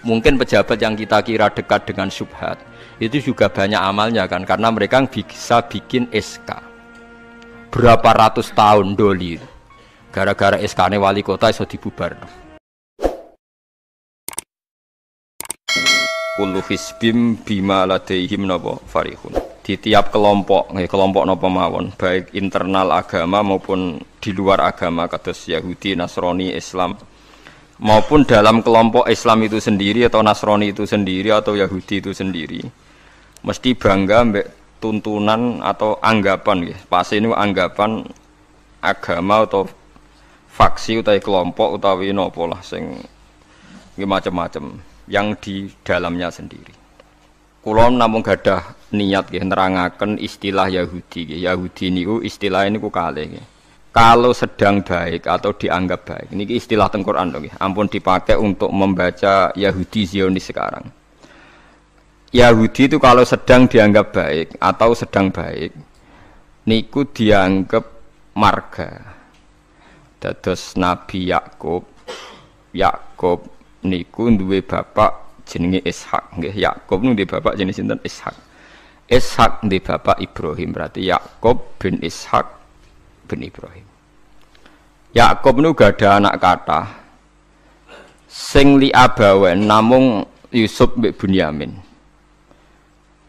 Mungkin pejabat yang kita kira dekat dengan syubhat itu juga banyak amalnya kan, karena mereka bisa bikin SK berapa ratus tahun doli gara-gara SK-ne wali kota iso dibubar. Kullu hisbim bima ladaihim napa farihun. Di tiap kelompok napa mawon, baik internal agama maupun di luar agama kados Yahudi, Nasrani, Islam, maupun dalam kelompok Islam itu sendiri atau Nasrani itu sendiri atau Yahudi itu sendiri, mesti bangga mbek tuntunan atau anggapan nggih. Pas ini anggapan agama atau faksi utawi kelompok utawi napa lah sing macam-macam yang di dalamnya sendiri. Kula namung gadah niat nggih nerangaken istilah Yahudi nggih. Yahudi niku istilah niku kalih nggih. Kalau sedang baik atau dianggap baik. Niki istilah teng Quran nggih. Ampun dipakai untuk membaca Yahudi Zionis sekarang. Yahudi itu kalau sedang dianggap baik atau sedang baik niku dianggap marga. Dados Nabi Yakub niku duwe bapak jenenge Ishak nggih. Yakub niku duwe bapak jenenge sinten? Ishak. Ishak duwe bapak Ibrahim, berarti Yakub bin Ishak bin Ibrahim. Yakub niku gada anak kathah sing li abawen namung Yusuf mbek Bunyamin.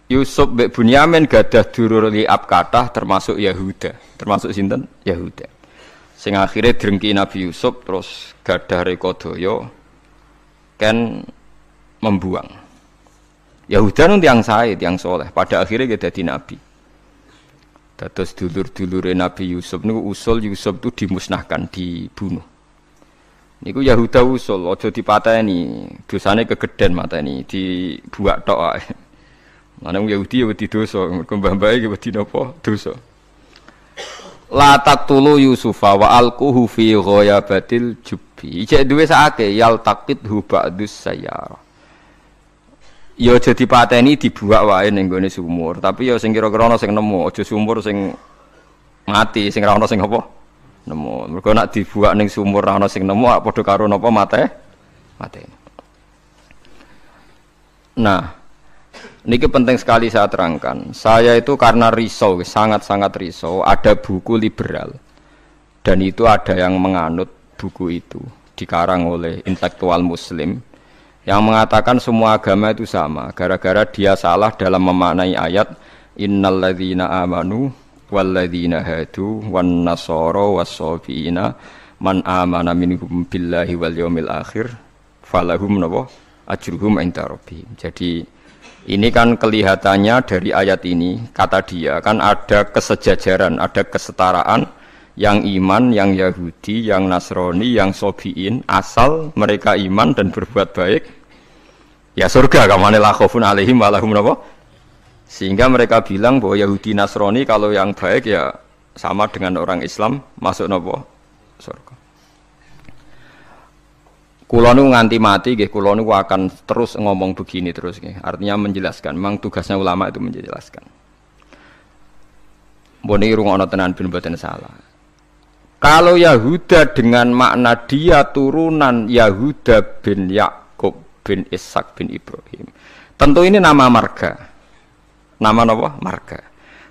Yusuf mbek Bunyamin gadah dulur liab kathah termasuk Yahuda. Termasuk sinten? Yahuda. Sing akhire drengki Nabi Yusuf terus gadah rekodaya kan membuang. Yahuda nun tiang sae, tiang soleh. Pada akhirnya dia jadi nabi. Dados dulur-dulure Nabi Yusuf niku usul Yusuf itu dimusnahkan, dibunuh. Niku Yahuda usul, aja dipateni, dosane kegeden mateni, dibuak tok ae. Manung Yahudi ya wedi dosa, mergo mbah-mbahe ki wedi napa? Dosa. La taqtulu Yusufa wa alquhu fi ghayabatil jubbi. Cek duwe sakake yal taqidhu ba'dus sayyara. Ya aja dipateni dibuak wae ning gone sumur, tapi ya sing kira-kira ana sing nemu, aja sumur sing mati, sing ora ana sing apa? Nemu. Mergo nek dibuak ning sumur ora ana sing nemu, padha karo napa mate. Nah, niki penting sekali saya terangkan. Saya itu karena risau, sangat-sangat risau. Ada buku liberal dan itu ada yang menganut buku itu, dikarang oleh intelektual Muslim yang mengatakan semua agama itu sama. Gara-gara dia salah dalam memaknai ayat innalladzina amanu walladzina hadu wan nasara was-sabiina man amana minhum billahi wal yaumil akhir falahum nawa ajruhum inda rabbihim. Jadi ini kan kelihatannya dari ayat ini, kata dia kan ada kesejajaran, ada kesetaraan yang iman, yang Yahudi, yang Nasrani, yang Sobiin, asal mereka iman dan berbuat baik, ya surga. Kamane la khaufun alaihim wa lahum napa? Sehingga mereka bilang bahwa Yahudi Nasrani kalau yang baik ya sama dengan orang Islam masuk napa? Surga. Kula nu nganti mati nggih, kula nu akan terus ngomong begini terus nggih. Artinya menjelaskan, memang tugasnya ulama itu menjelaskan. Mbok niki rungokno tenan ben mboten salah. Kalau Yahuda dengan makna dia turunan Yahuda bin Yakub bin Ishak bin Ibrahim, tentu ini nama marga. Nama napa? Marga.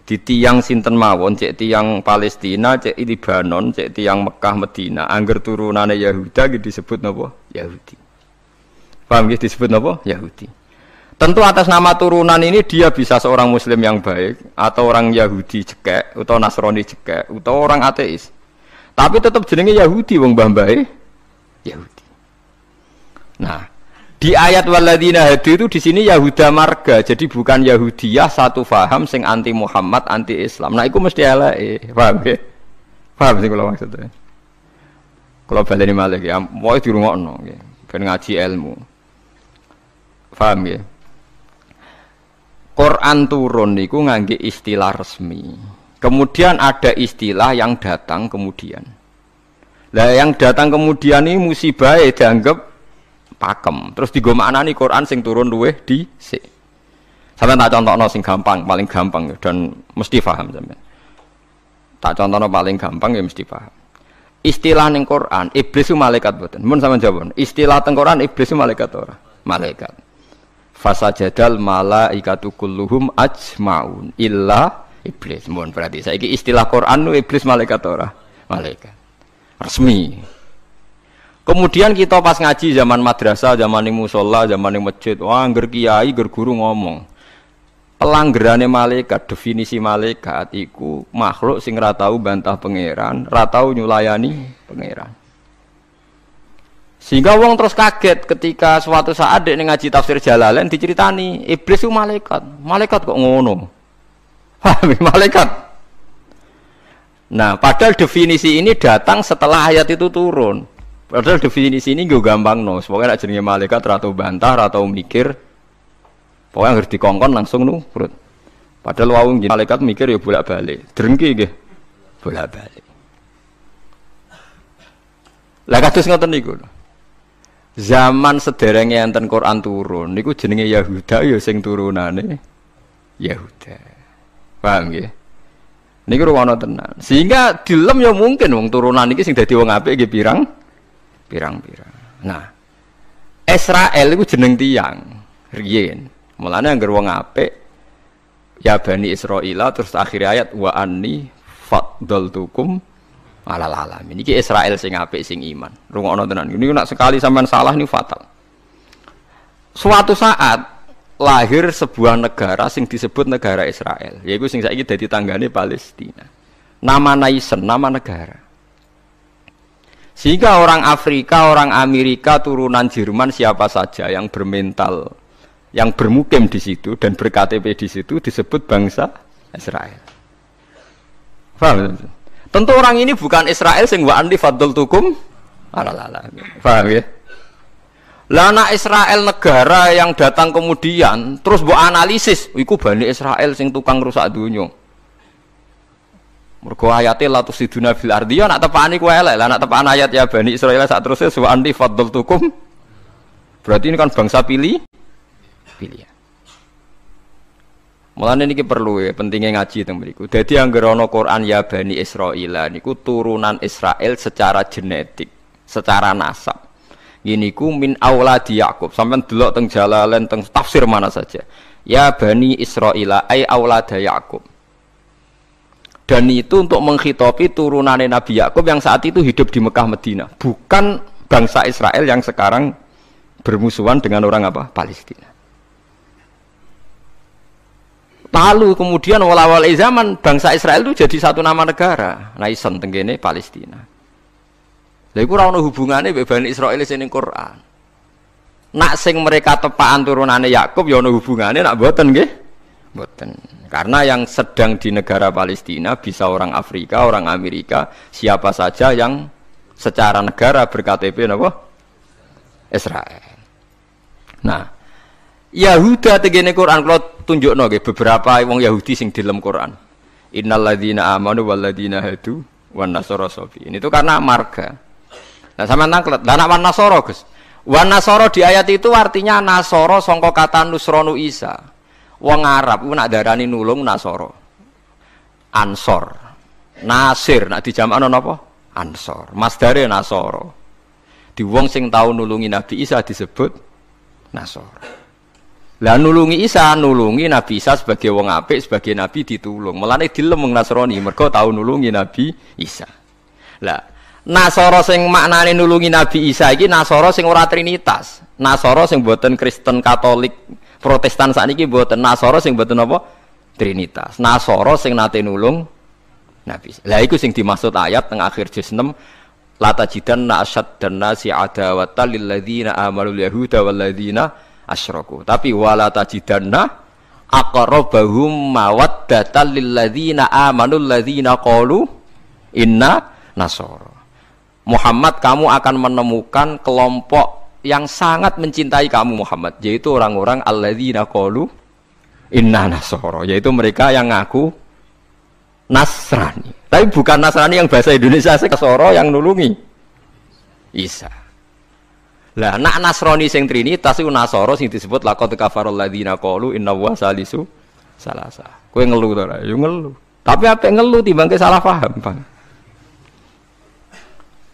Di tiang sinten mawon, cek tiang Palestina, cek Libanon, cek tiang Mekah Medina, angger turunane Yahuda gitu disebut napa? Yahudi. Paham gitu disebut napa? Yahudi. Tentu atas nama turunan ini dia bisa seorang Muslim yang baik atau orang Yahudi cekek atau Nasrani cekek atau orang ateis. Tapi tetap jenenge Yahudi wong mbah-mbahe Yahudi. Nah, di ayat walladzina hadu itu di sini Yahuda marga, jadi bukan Yahudiyah satu faham sing anti Muhammad, anti Islam. Nah, itu mesti eleke, paham ya? Paham sing kula maksudnya. Kula baleni malih ya, moe dirungokno nggih, ben ngaji ilmu. Paham ya? Quran turun niku ngangge istilah resmi. Kemudian ada istilah yang datang kemudian. Lah yang datang kemudian ini musibah dianggap pakem. Terus digo maknani Quran sing turun luweh dhisik. Sampeyan tak contohno sing gampang, paling gampang dan mesti paham sampeyan. Tak contohno paling gampang ya mesti paham. Istilah ning Quran, iblis itu malaikat mboten. Mun sampeyan jawab, istilah teng Quran iblis itu malaikat ora? malaikat. Fasajadal malaikatu kulluhum ajmaun illa iblis. Mohon berarti saiki istilah Quran nu iblis malaikat ora? Malaikat. Resmi. Kemudian kita pas ngaji zaman madrasah, zaman ning musala, zaman ning masjid, wah ngger kiai, ngger guru ngomong. Pelanggerane malaikat, definisi malaikat iku makhluk sing ora tau bantah pangeran, ora tau nyulayani pangeran. Sehingga wong terus kaget ketika suatu saat dek ngaji tafsir Jalalain diceritani iblis itu malaikat. Malaikat kok ngono? Paham malaikat? Nah, padahal definisi ini datang setelah ayat itu turun. Padahal definisi ini gue gampang no. Pokoknya nak jenenge malaikat atau bantah atau mikir. Pokoknya harus dikongkon langsung nurut. Padahal wong malaikat mikir ya bolak-balik. Drengki nggih. Bolak-balik. Lah kados ngoten niku. Zaman sederenge enten Quran turun niku jenenge Yahuda ya sing turunane Yahuda. Paham nggih? Niku ruwono tenan. Sehingga dilem ya mungkin wong turunan iki sing dadi wong apik nggih pirang-pirang. Nah, Israel iku jeneng tiyang riyen. Mulane anggere wong apik ya Bani Israila terus akhir ayat wa anni faddaltukum alal alamin. Iki Israel sing apik sing iman. Rungokno tenan. Ini nak sekali sampean salah ini fatal. Suatu saat lahir sebuah negara sing disebut negara Israel. Yaiku sing saiki dadi tanggane Palestina. Nama naisen, nama negara. Sehingga orang Afrika, orang Amerika, turunan Jerman siapa saja yang bermental, yang bermukim di situ dan ber-KTP di situ disebut bangsa Israel. Paham? Tentu orang ini bukan Israel sing wa anni faddaltukum alal alamin. Paham ya? Lah anak Israel negara yang datang kemudian terus mbok analisis, iku Bani Israel sing tukang rusak dunya. Mergo ayate la tusiduna fil ardi ya nak tepani ku elek. Lah nak tepan ayat ya Bani Israel sak terusé wa anni faddaltukum. Berarti ini kan bangsa pilihan. Mulane niki perlu ya pentingnya ngaji teng mriku. Dadi anggere ana Quran ya Bani Israil niku turunan Israel secara genetik, secara nasab. Niku min auladi Yakub. Sampeyan delok teng Jalalain teng tafsir mana saja. Ya Bani Israil ai aulada Yakub. Dan itu untuk menghitopi turunannya Nabi Yakub yang saat itu hidup di Mekah Medina, bukan bangsa Israel yang sekarang bermusuhan dengan orang apa? Palestina. Lalu kemudian awal-awal zaman bangsa Israel itu jadi satu nama negara. Naisen tenggene Palestina. Lha iku ora ono hubungane mbek Bani Israil sing Quran. Nak sing mereka tepaan turunane Yakub ya ono hubungane, nak mboten nggih? Mboten. Karena yang sedang di negara Palestina bisa orang Afrika, orang Amerika, siapa saja yang secara negara ber-KTP napa? Israel. Nah, Yahuda tegene Quran kalau tunjukno nggih beberapa wong Yahudi sing dilem Quran. Innalladzina amanu walladzina hadu wan nasara safi. Ini itu karena marga. Nah sampean tanglet, lah nek wan nasara, Gus. Wan nasara di ayat itu artinya nasara sangka kata nusronu Isa. Wong Arab ku nak darani nulung nasara. Ansor. Nasir nak dijamakno napa? Ansor. Masdare nasara. Di wong sing tau nulungi Nabi Isa disebut nasara. Lah nulungi Isa, nulungi Nabi Isa sebagai wong apik, sebagai nabi ditulung. Mulane dilem wong Nasrani mergo tau nulungi Nabi Isa. Lah Nasara sing maknane nulungi Nabi Isa iki Nasara sing ora trinitas. Nasara sing boten Kristen Katolik Protestan sakniki boten. Nasara sing boten apa? Trinitas. Nasara sing nate nulung Nabi Isa. Lah iku sing dimaksud ayat teng akhir juz 6 la tajidanna asyaddan nasi adawatan lil ladzina amanu yahuda wal ladzina asyraku. Tapi wala tajidanna aqrabahum mawaddatan lil ladzina amanu alladzina qalu inna nasara. Muhammad, kamu akan menemukan kelompok yang sangat mencintai kamu Muhammad, yaitu orang-orang alladzina qalu inna nasara, yaitu mereka yang ngaku Nasrani. Tapi bukan Nasrani yang bahasa Indonesia Nasara yang nulungi Isa. Lah nak Nasrani sing Trinitas iku Nasara sing disebut laqad kafarul ladzina qalu inna wa salisu salasa. Kowe ngelu to ora? Yo ngelu. Tapi apik ngelu timbangke salah paham, Bang.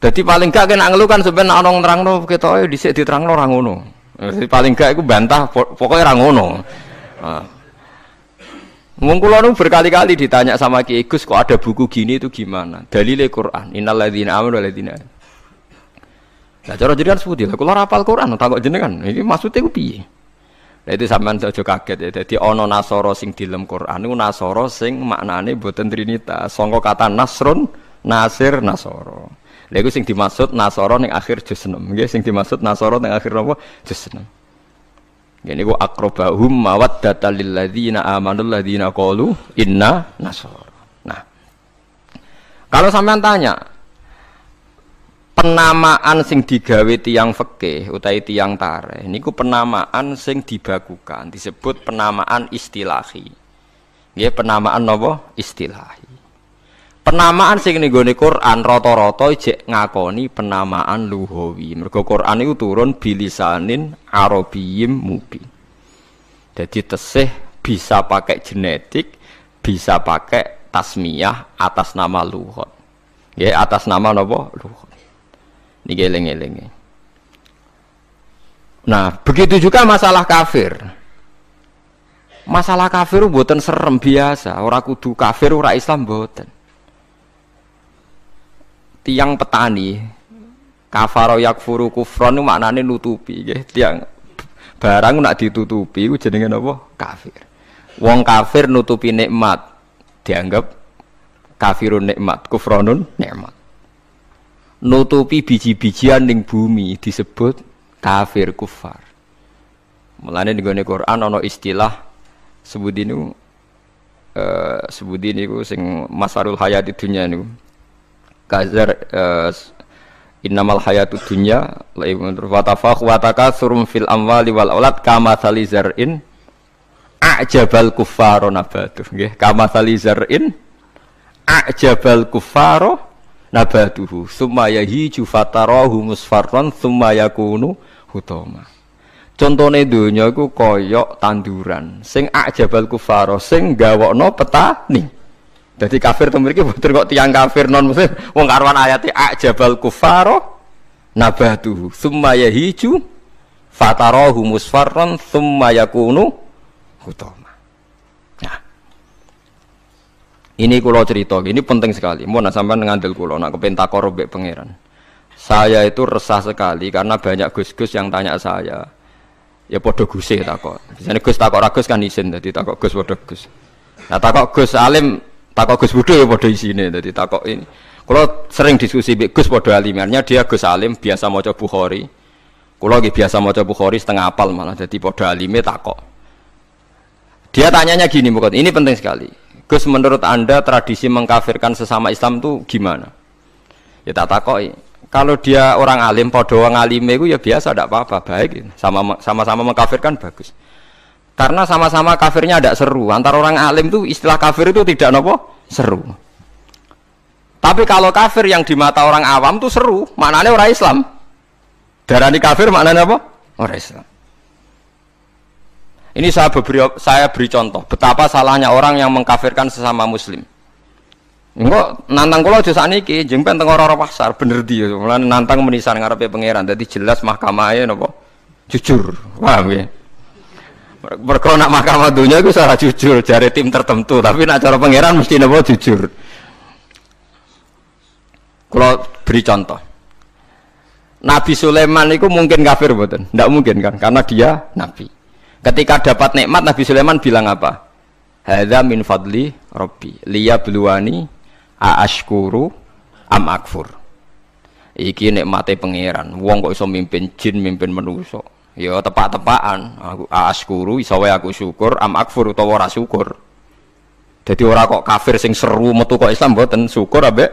Jadi paling gak kena ngelu kan sampeyan ana nerangno ketoke dhisik diterangno ora ngono. Paling gak iku bantah pokoknya ra ngono. Nah. Wong kula nu berkali-kali ditanya sama Ki Gus kok ada buku gini itu gimana? Dalile Quran. Innal ladzina amanu wal ladzina. Lah cara jenengan sepundi? Lah kula hafal Quran takok jenengan. Iki maksudnya ku piye? Lah itu sampean aja kaget ya. Dadi ana nasara sing dilem Quran niku nasara sing maknane boten trinitas. Sangka kata nasrun, nasir, nasara. Lha iku sing dimaksud nasara ning akhir juz 6. Nggih sing dimaksud nasara ning akhir napa? Juz 6. Ini ku akrobahum mawaddata lil ladzina amanu ladzina qalu inna nasara. Nah. Kalau sampean tanya penamaan sing digawe tiyang fikih utawi tiyang tarikh niku penamaan sing dibakukan disebut penamaan istilahi. Nggih penamaan napa? Istilahi. Penamaan sing ning gone Quran rata-rata jek ngakoni penamaan lughawi. Mergo Quran iku turun bilisanin arabiyyim mubin. Jadi tesih bisa pakai genetik, bisa pakai tasmiyah atas nama lughat. Nggih atas nama napa? Lughat. Niki eling-eling. Nah, begitu juga masalah kafir. Masalah kafir mboten serem biasa, ora kudu kafir ora Islam mboten. Tiang petani kafaro yakfuru kufron itu maknanya nutupi nggih. Tiang barang nak ditutupi itu jenenge apa? Kafir. Wong kafir nutupi nikmat dianggap kafirun nikmat, kufronun nikmat. Nutupi biji-bijian ning bumi disebut kafir kufar. Mulane ning Quran ana istilah sebut niku sing masarul hayati dunya niku. Kazar innamal hayatud dunya wa tafakh wa takatsurum fil amwali wal aulad kama salizar'in a'jabal kuffara nabatuh nggih kama salizar'in a'jabal kuffara nabatuhu summa yahiju fatarahu musfarran summa yakunu hutama. Contone donya iku kaya tanduran sing a'jabal kuffara sing gawokno petani. Jadi kafir itu mriki boten kok tiyang kafir non muslim wong karuan ayate ajabal kufaro nabatuhu summa yahiju fatarahu musfarran summa yakunu hutama. Nah. Ini kula cerita, ini penting sekali. Mun sampean ngandel kula nak kepen takor mbek pangeran. Saya itu resah sekali karena banyak gus-gus yang tanya saya. Ya padha guse takok. Biasane Gus takok ra Gus kan isin dadi takok Gus padha Gus. Nah takok Gus alim takok Gus Budhe ya padha isine dadi takok ini. Kula sering diskusi mbek Gus padha alimannya dia Gus alim biasa maca Bukhari. Kula nggih biasa maca Bukhari setengah apal malah dadi padha alime takok. Dia tanyanya gini bukan, ini penting sekali. Gus menurut Anda tradisi mengkafirkan sesama Islam itu gimana? Ya tak takoki. Kalau dia orang alim padha wong alime iku ya biasa ndak apa-apa, baik. Sama-sama mengkafirkan bagus. Karena sama-sama kafirnya tidak seru. Antara orang alim itu istilah kafir itu tidak nopo seru. Tapi kalau kafir yang di mata orang awam itu seru, maknanya orang Islam. Darani kafir maknanya apa? Orang Islam. Ini saya beri contoh betapa salahnya orang yang mengkafirkan sesama Muslim. Engko nantang kula aja sakniki, jeng ben teng ora pasar bener dia. Mulane nantang menisan ngarepe pangeran. Dadi jelas mahkamahe napa? Jujur. Paham ya? Mergo nak mahkamah dunia itu salah jujur jare tim tertentu, tapi nak cara pangeran mesti napa jujur. Kalau beri contoh, Nabi Sulaiman itu mungkin kafir mboten? Ndak mungkin kan, karena dia nabi. Ketika dapat nikmat Nabi Sulaiman bilang apa? Hadza min fadli Rabbi liyabluwani aashkuru am akfur. Iki nikmate pangeran. Wong kok iso mimpin jin, mimpin manusa. Ya tepak-tepakan aku askuru iso wae aku syukur am akfur utawa ora syukur. Dadi ora kok kafir sing seru metu kok Islam mboten syukur ambek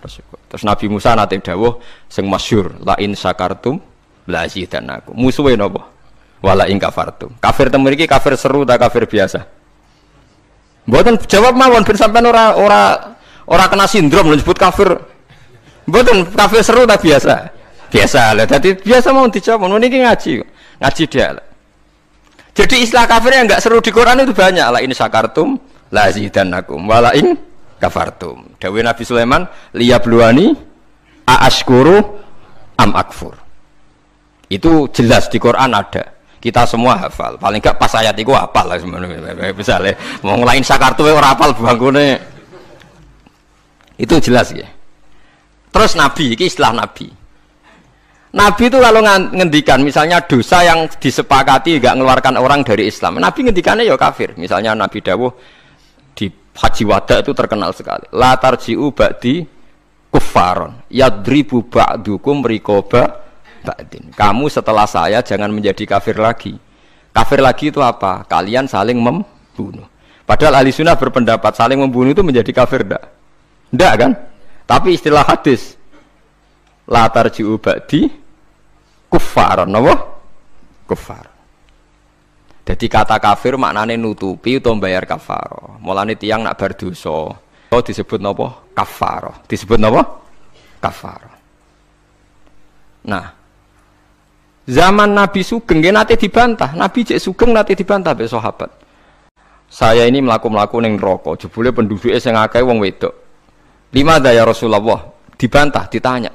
syukur. Terus Nabi Musa nate dawuh sing masyhur la in syakartum la zidanakum. Musuhe napa? Wala in kafartum. Kafir temu iki kafir seru ta kafir biasa? Mboten jawab mawon ben sampean ora kena sindrom disebut kafir. Mboten kafir seru ta biasa? Biasa lah, jadi biasa mau dijawab, ini ngaji dia. Jadi istilah kafir yang enggak seru di Quran itu banyak. La in syakartum la zidannakum wa la in kafartum. Dawuh Nabi Sulaiman liyabluwani aashkuru am akfur. Itu jelas di Quran ada. Kita semua hafal. Paling enggak pas ayat itu hafal lah sebenarnya. Misalnya mau ngelain sakartu ora hafal bangkune. Itu jelas ya. Terus Nabi, ini istilah Nabi. Nabi itu kalau ngendikan misalnya dosa yang disepakati enggak mengeluarkan orang dari Islam. Nabi ngendikannya ya kafir. Misalnya Nabi dawuh di Haji Wada itu terkenal sekali. La tarji'u ba'di kuffaron yadribu ba'dukum riqaba ba'din. Kamu setelah saya jangan menjadi kafir lagi. Kafir lagi itu apa? Kalian saling membunuh. Padahal ahli sunnah berpendapat saling membunuh itu menjadi kafir enggak kan? Tapi istilah hadis la tarji'u ba'di kuffaron, apa? Kuffar. Jadi kata kafir maknanya nutupi atau bayar kafaroh. Mulane tiyang nak berdosa, oh disebut napa? Kafaroh. Disebut napa? Kafaroh. Nah, zaman Nabi Sugeng nate dibantah. Nabi cek Sugeng nate dibantah be sahabat. Saya ini melaku ning neraka, jebule penduduknya sing akeh wong wedok. Limada ya Rasulullah? Dibantah, ditanya.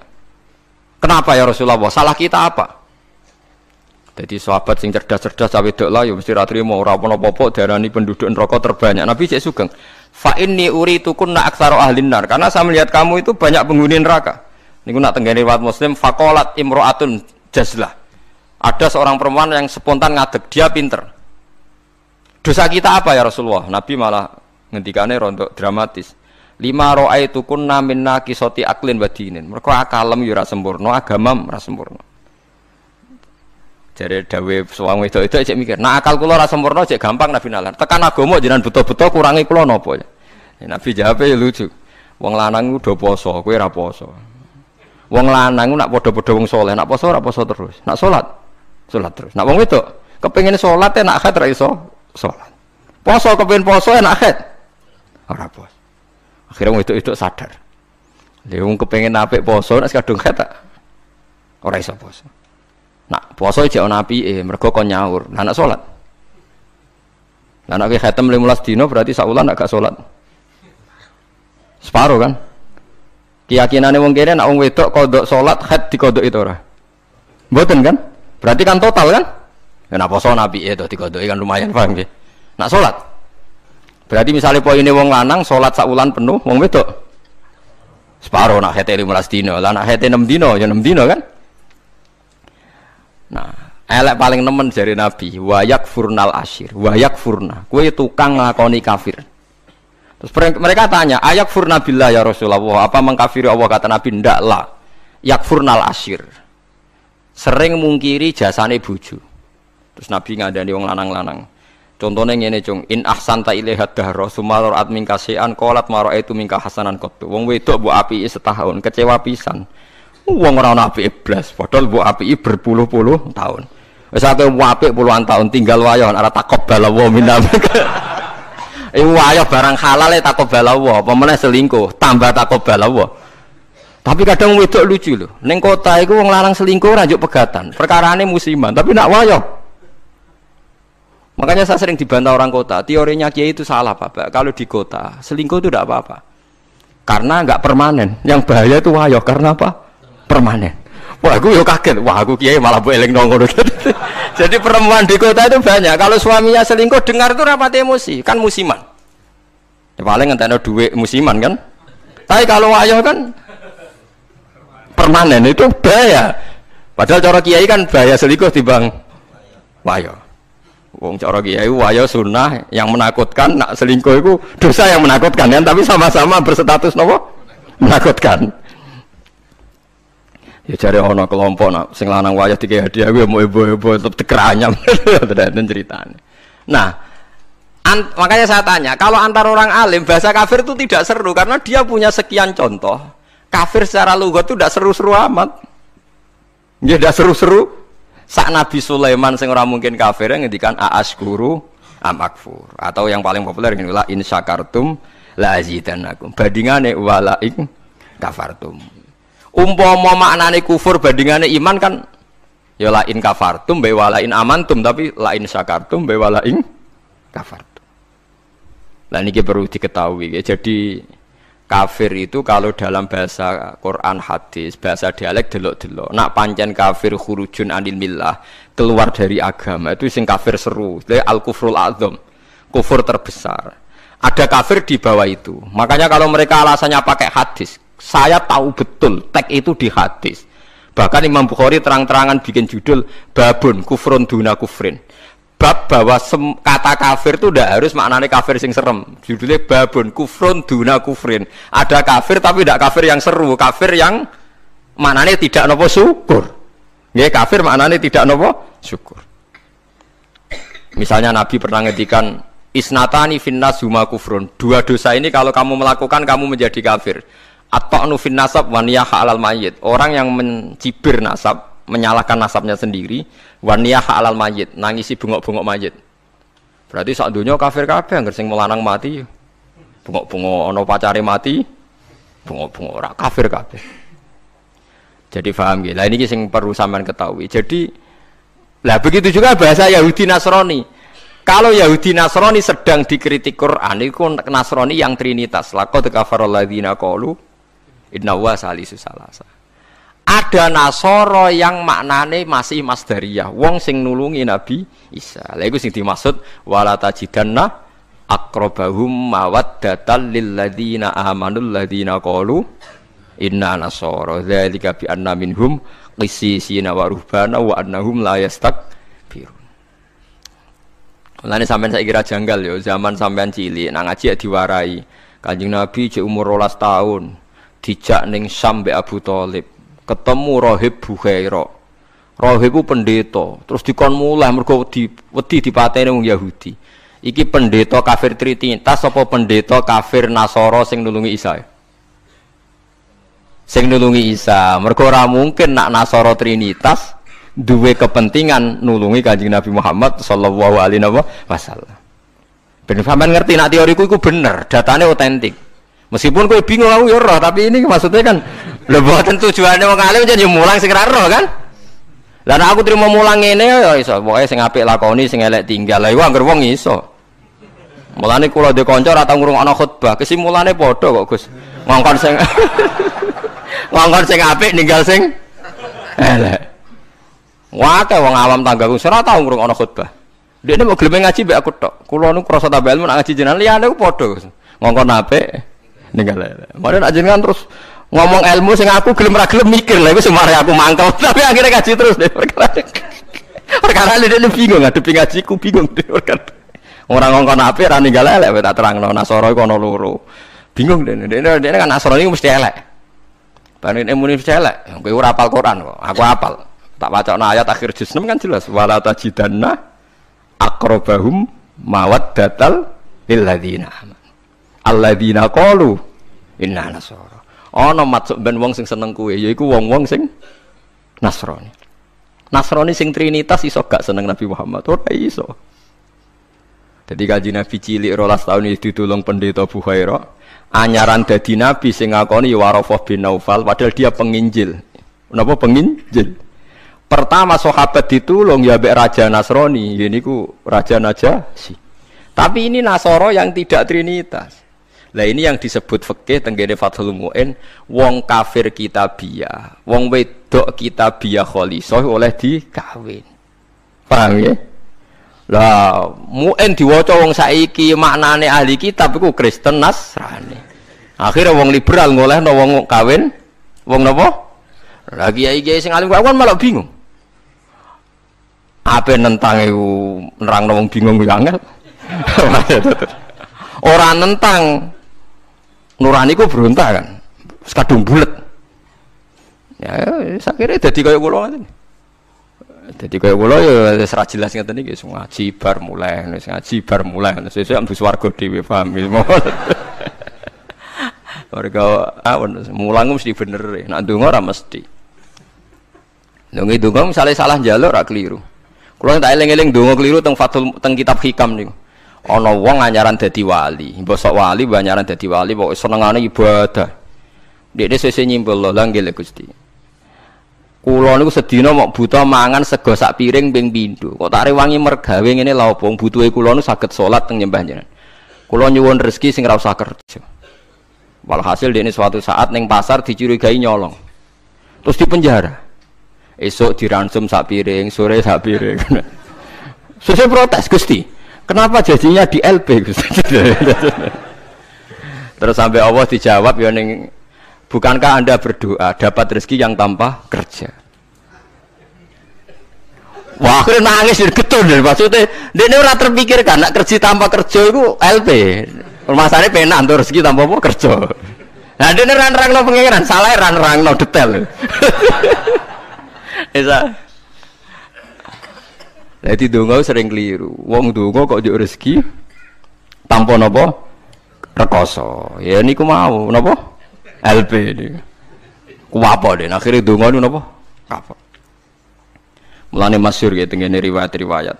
Kenapa ya Rasulullah? Salah kita apa? Jadi sahabat sing cerdas-cerdas cawe wedok lah ya mesti ra trimo ora apa-apa diarani penduduk neraka terbanyak. Nabi cek Sugeng. Fa inni uritukunna aktsara ahlin nar. Karena saya melihat kamu itu banyak penghuni neraka. Niku nak tenggene riwayat Muslim faqalat imra'atun jazlah. Ada seorang perempuan yang spontan ngadeg, dia pinter. Dosa kita apa ya Rasulullah? Nabi malah ngendikane rontok dramatis. Lima ra'aitukunna minna qisati aklin wa dinin. Mergo akalem yo ora sempurna, agamam ora sempurna. Jare dawe suwang wedok-wedok cek mikir, nah akal kula ora sempurna cek gampang Nabi nalar. Tekan agama jenengan betul-betul kurangi kula napa ya? Nabi jawab ya lucu. Wong lanang ku do poso, kowe ora poso. Wong lanang ku nak padha-padha wong saleh, nak poso ora poso terus. Nak salat, salat terus. Nak wong wedok kepengin salat enak haid ra iso salat. Poso kepengin poso enak haid. Ora poso. Akhirnya wong itu sadar. Lha wong kepengin apik poso nek kadung haid tak ora iso poso. Nak poso jek ana apike, mergo kon nyaur. Lah nak salat. Lah nek khatam 15 dina berarti sak wulan gak salat. Separo kan? Keyakinane wong kene nek wong wedok kodok salat haid dikodok itu ora. Mboten kan? Berarti kan total kan? Ya nek poso apike to dikodoki kan lumayan paham nggih. Nak salat. Berarti misalnya poinnya wong lanang salat sak wulan penuh, wong wedok separo nak hete 15 dina. Lah nak hete 6 dina ya 6 dina kan? Nah, elek paling nemen jare Nabi, wa yakfurnal asyir, wa yakfurna. Kowe tukang nglakoni kafir. Terus mereka tanya, ayakfurna billah ya Rasulullah, apa mengkafiri Allah? Kata Nabi, ndak lah. Yakfurnal asyir. Sering mungkiri jasane bojo. Terus Nabi ngandani wong lanang-lanang. Contohnya ngene cung, in ahsanta ilaihat dahra summa ra'at minka syai'an qalat ma ra'aitu minka hasanan qattu. Wong wedok mbok apiki setahun, kecewa pisan. Wong ora ana apike blas, padahal mbok apiki berpuluh-puluh tahun. Wis akeh apik puluhan tahun tinggal wayo ora taqabbal wa minna. Wayo barang halal taqabbal wa, apa meneh selingkuh tambah taqabbal wa. Tapi kadang wedok lucu lho. Ning kota iku wong lanang selingkuh ora njuk pegatan. Perkarane musiman, tapi nak wayo. Makanya saya sering dibantah orang kota, teorinya Kiai itu salah Pak. Kalau di kota, selingkuh itu tidak apa-apa. Karena enggak permanen. Yang bahaya itu wayo, karena apa? Permanen. Wah, aku yo kaget. Wah, aku Kiai malah bu eling nongol. Jadi perempuan di kota itu banyak. Kalau suaminya selingkuh, dengar itu rapat emosi, kan musiman. Ya, paling ngentekno duit musiman kan. Tapi kalau wayo kan permanen, itu bahaya. Padahal cara Kiai kan bahaya selingkuh dibang wayo. Wong cara kiai wayo sunnah yang menakutkan, nak selingkuh itu dosa yang menakutkan kan, tapi sama-sama berstatus nopo menakutkan. Ya cari ono kelompok nak sing lanang wayo dikei hadiah gue mau ibu-ibu tetep dikeranyam dan ceritanya. Nah, makanya saya tanya, kalau antar orang alim bahasa kafir itu tidak seru karena dia punya sekian contoh. Kafir secara lughat itu tidak seru-seru amat. Ya tidak seru-seru. Sak Nabi Sulaiman sing ora mungkin kafir ngendikan aaskuru amakfur, atau yang paling populer ngene la in syakartum la azidannakum, bandingane wala in kafartum. Umpama maknane kufur bandingane iman kan ya la in kafartum be wala in amantum, tapi la in syakartum be wala in kafartum. Lah niki perlu diketahui ya. Jadi Kafir itu kalau dalam bahasa Quran hadis, bahasa dialek delok-delok. Nak pancen kafir khurujun anil millah, keluar dari agama itu sing kafir seru. Itu al-kufrul azam, kufur terbesar. Ada kafir di bawah itu. Makanya kalau mereka alasannya pakai hadis, saya tahu betul teks itu di hadis. Bahkan Imam Bukhari terang-terangan bikin judul babun kufrun duna kufrin. Bab bahwa kata kafir itu tidak harus maknanya kafir sing serem. Judulnya babun kufrun duna kufrin. Ada kafir tapi tidak kafir yang seru, kafir yang maknanya tidak nopo syukur. Ya, kafir maknanya tidak nopo syukur. Misalnya Nabi pernah ngedikan isnatani finnas huma kufrun. Dua dosa ini kalau kamu melakukan kamu menjadi kafir. At-ta'nu fin nasab wa niyah alal mayyit. Orang yang mencibir nasab, menyalahkan nasabnya sendiri, waniyah alal mayit, nangisi bengok-bengok mayit. Berarti sak donya kafir kabeh anggere sing melanang mati. Bengok-bengok ana pacare mati, bengok-bengok ora kafir kabeh. Jadi paham nggih. Lah niki sing perlu sampean ketahui. Jadi lah begitu juga bahasa Yahudi Nasrani. Kalau Yahudi Nasrani sedang dikritik Quran, itu Nasrani yang trinitas. Laqad kafaral ladzina qalu inna wa salisu salasa. Ada Nasoro yang maknane masih masdariyah, wong sing nulungi Nabi Isa. Lha iku sing dimaksud wala tajidanna aqrabahum mawaddatan lil ladzina amanul ladzina qalu inna nasara dzalika bi anna minhum qissisina wa ruhbana wa annahum la yastakbirun. Mulane sampean saiki kira janggal yo, zaman sampean cilik nang ngaji diwarai. Kanjeng Nabi cek umur 12 tahun, dijak ning Syam mbek Abu Thalib. Ketemu Rohib Bukhaira. Rohib itu pendeta, terus dikon mulai mergo wedi dipateni wong Yahudi. Iki pendeta kafir trinitas apa pendeta kafir Nasara sing nulungi Isa? Sing nulungi Isa. Mergo ora mungkin nak Nasara trinitas duwe kepentingan nulungi Kanjeng Nabi Muhammad sallallahu alaihi wasallam. Ben sampean ngerti nak teoriku iku bener, datane otentik. Meskipun kowe bingung aku ya roh, tapi ini maksudnya kan lho mboten tujuane wong alim jan yo mulang sing ra roh kan. Lah nek aku trimo mulang ngene ya iso, pokoke sing apik lakoni, sing elek tinggal. Lah iku anggere wong iso. Mulane kula ndek kanca ora tau ngrungokno khutbah, kesimulane padha kok Gus. Ngongkon sing ngongkon sing apik ninggal sing elek. Wae wong awam tanggaku ora tau ngrungokno khutbah. Dekne mau gelem ngaji mbek aku tok. Kula niku krasa tambah ilmu nak ngaji jenengan liyane ku padha Gus. Ngongkon apik ninggal elek. Mare nak jenengan terus ngomong ilmu sing aku gelem ra gelem mikir lha iku semare aku mangkel tapi akhirnya ngaji terus deh perkara ini bingung ngadepi ngajiku bingung deh orang ngongkon apik ra ninggal elek tak terangno Nasara iku ana loro bingung dene kan Nasara iki mesti elek bareng muni mesti elek kowe ora hafal Quran kok aku hafal tak wacana ayat akhir juz 6 kan jelas wala tajidanna aqrabahum mawaddatal lil ladzina amanu alladzina qalu inna nasara. Ana maksud ben wong sing seneng kuwe yaiku wong-wong sing Nasrani. Nasrani sing trinitas iso gak seneng Nabi Muhammad ora iso. Dadi Kanjeng Nabi cilik 12 tahun ditulung pendeta Bukhaira, anyaran dadi nabi sing ngakoni Warafah bin Naufal padahal dia penginjil. Napa penginjil? Pertama sahabat ditulung ya mbek raja Nasrani, niku raja Najasyi. Tapi ini Nasara yang tidak trinitas. Lah ini yang disebut fikih tenggene Fathul Mu'in, wong kafir kitabiyah, wong wedok kitabiyah khalisah oleh dikawin. Paham ya? Lah Mu'in diwaca wong saiki maknane ahli kitab iku Kristen Nasrani. Akhire wong liberal ngolehno wong kawin wong napa? Lah kiai-kiai sing alim kan malah bingung. Ape nentang iku nerangno wong bingung ku angel. Ora nentang nurani ku berontak kan, sekadung bulet. Ya, sakire dadi kaya kula ngoten. Dadi kaya kula ya wis ra jelas ngeten iki, ngaji bar mulai, wis ngaji bar mulai, sesuk ambus warga dhewe paham iki. Warga awon mulang mesti bener, nek ndonga ora mesti. Ndonga misale salah njaluk ora keliru. Kula tak eling-eling ndonga keliru teng Fathul teng kitab Hikam niku. Ana wong anyaran dadi wali, mbosok wali anyaran dadi wali pokoke senengane ibadah. Dekne sesuk nyimpul lho nggih Gusti. Kula niku sedina mok buta mangan sego sak piring ping pindho. Kok tak rewangi mergawe ngene lha opo butuhe kula niku saged salat teng nyembah jenengan. Kula nyuwun rezeki sing ora usah kerja. Walhasil dia ini suatu saat neng pasar dicurigai nyolong. Terus dipenjara. Esok diransum sak piring, sore sak piring. Sesuai protes Gusti. Kenapa janjinya di LP Gusti? Terus sampai Allah dijawab ya ning, bukankah Anda berdoa dapat rezeki yang tanpa kerja? Wah, akhirnya nangis getun maksudnya dia ini ora terpikirkan nak kerja tanpa kerja itu LP. Masalahnya penak untuk rezeki tanpa apa kerja. Nah dia ini ran-rangno pengiran, salah ran-rangno detail. Esa. Jadi donga sering keliru. Wong donga kok njuk rezeki tanpa napa? Rekoso. Ya niku mau napa? LP niku. Ku apa den akhire donga niku napa? Kapok. Mulane masyhur ya tengene riwayat-riwayat.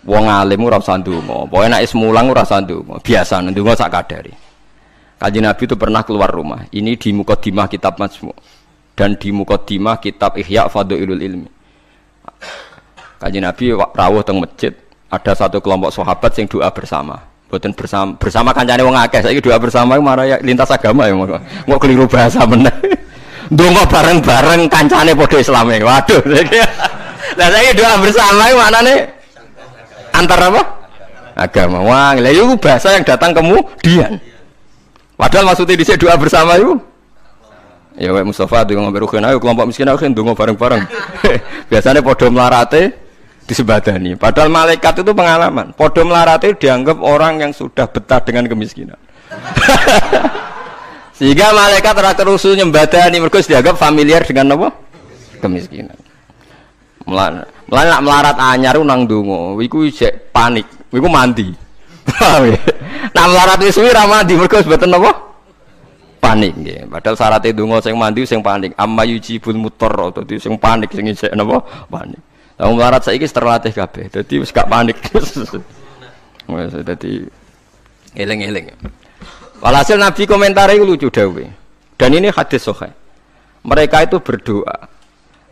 Wong alim ora usah ndonga. Pokoke nek is mulang ora usah ndonga. Biasa ndonga sak kadare. Kanjeng Nabi itu pernah keluar rumah. Ini di Muqaddimah kitab Majmu' dan di Muqaddimah kitab Ihya Fadhailul Ilmi. Kanjeng Nabi rawuh teng masjid, ada satu kelompok sahabat yang doa bersama. Mboten bersama kancane wong akeh. Saiki doa bersama iku marah lintas agama ya mau keliru bahasa meneh. Ndonga bareng-bareng kancane padha Islame. Waduh. Lah saiki doa bersama iku maknane antar apa? Agama. Wah, lha iku bahasa yang datang kemudian. Padahal maksudnya dhisik doa bersama itu. Ya wek Mustafa donga berugen ayo kelompok miskin ayo ndonga bareng-bareng. Biasanya padha melarate disebadani. Padahal malaikat itu pengalaman. Padha melarate dianggap orang yang sudah betah dengan kemiskinan. Sehingga malaikat ora terusul nyembadani mergo dianggap familiar dengan apa? Kemiskinan. Mulane nak melarat anyar nang ndonga, iku isih panik. Iku mandi. Nah melarat wis suwi ra mandi mergo mboten napa? Panik nggih. Padahal syarat donga sing mandi sing panik. Amma yujibul mutarr dadi sing panik sing isih napa? Panik. Lah melarat saiki wis terlatih kabeh. Dadi wis gak panik. Wis dadi eling-eling. Walhasil Nabi komentare iku lucu dawuhe. Dan ini hadis sahih. Mereka itu berdoa.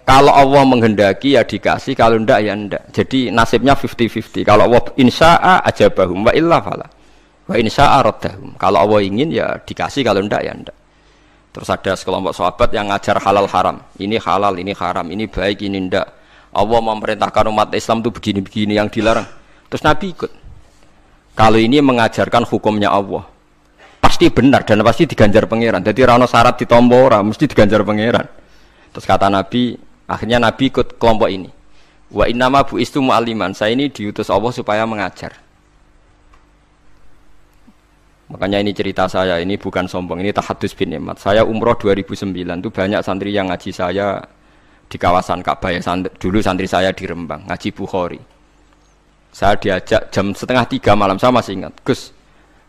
Kalau Allah menghendaki ya dikasih, kalau ndak ya ndak. Jadi nasibnya 50-50. Kalau Allah insya'a ajabahum wa illa fala. Wa insya'a raddahum. Kalau Allah ingin ya dikasih, kalau ndak ya ndak. Terus ada sekelompok sahabat yang ngajar halal haram. Ini halal, ini haram, ini baik, ini ndak. Allah memerintahkan umat Islam itu begini-begini yang dilarang. Terus Nabi ikut. Kalau ini mengajarkan hukumnya Allah, pasti benar dan pasti diganjar pangeran. Jadi ra ono syarat ditampa ora, mesti diganjar pangeran. Terus kata Nabi, akhirnya Nabi ikut kelompok ini. Wa innama bu'istu mu'alliman. Saya ini diutus Allah supaya mengajar. Makanya ini cerita saya, ini bukan sombong, ini tahadus bin nikmat. Saya umroh 2009 itu banyak santri yang ngaji saya di kawasan Ka'bah ya. Dulu santri saya di Rembang, ngaji Bukhari. Saya diajak jam 2:30 malam, saya masih ingat. Gus,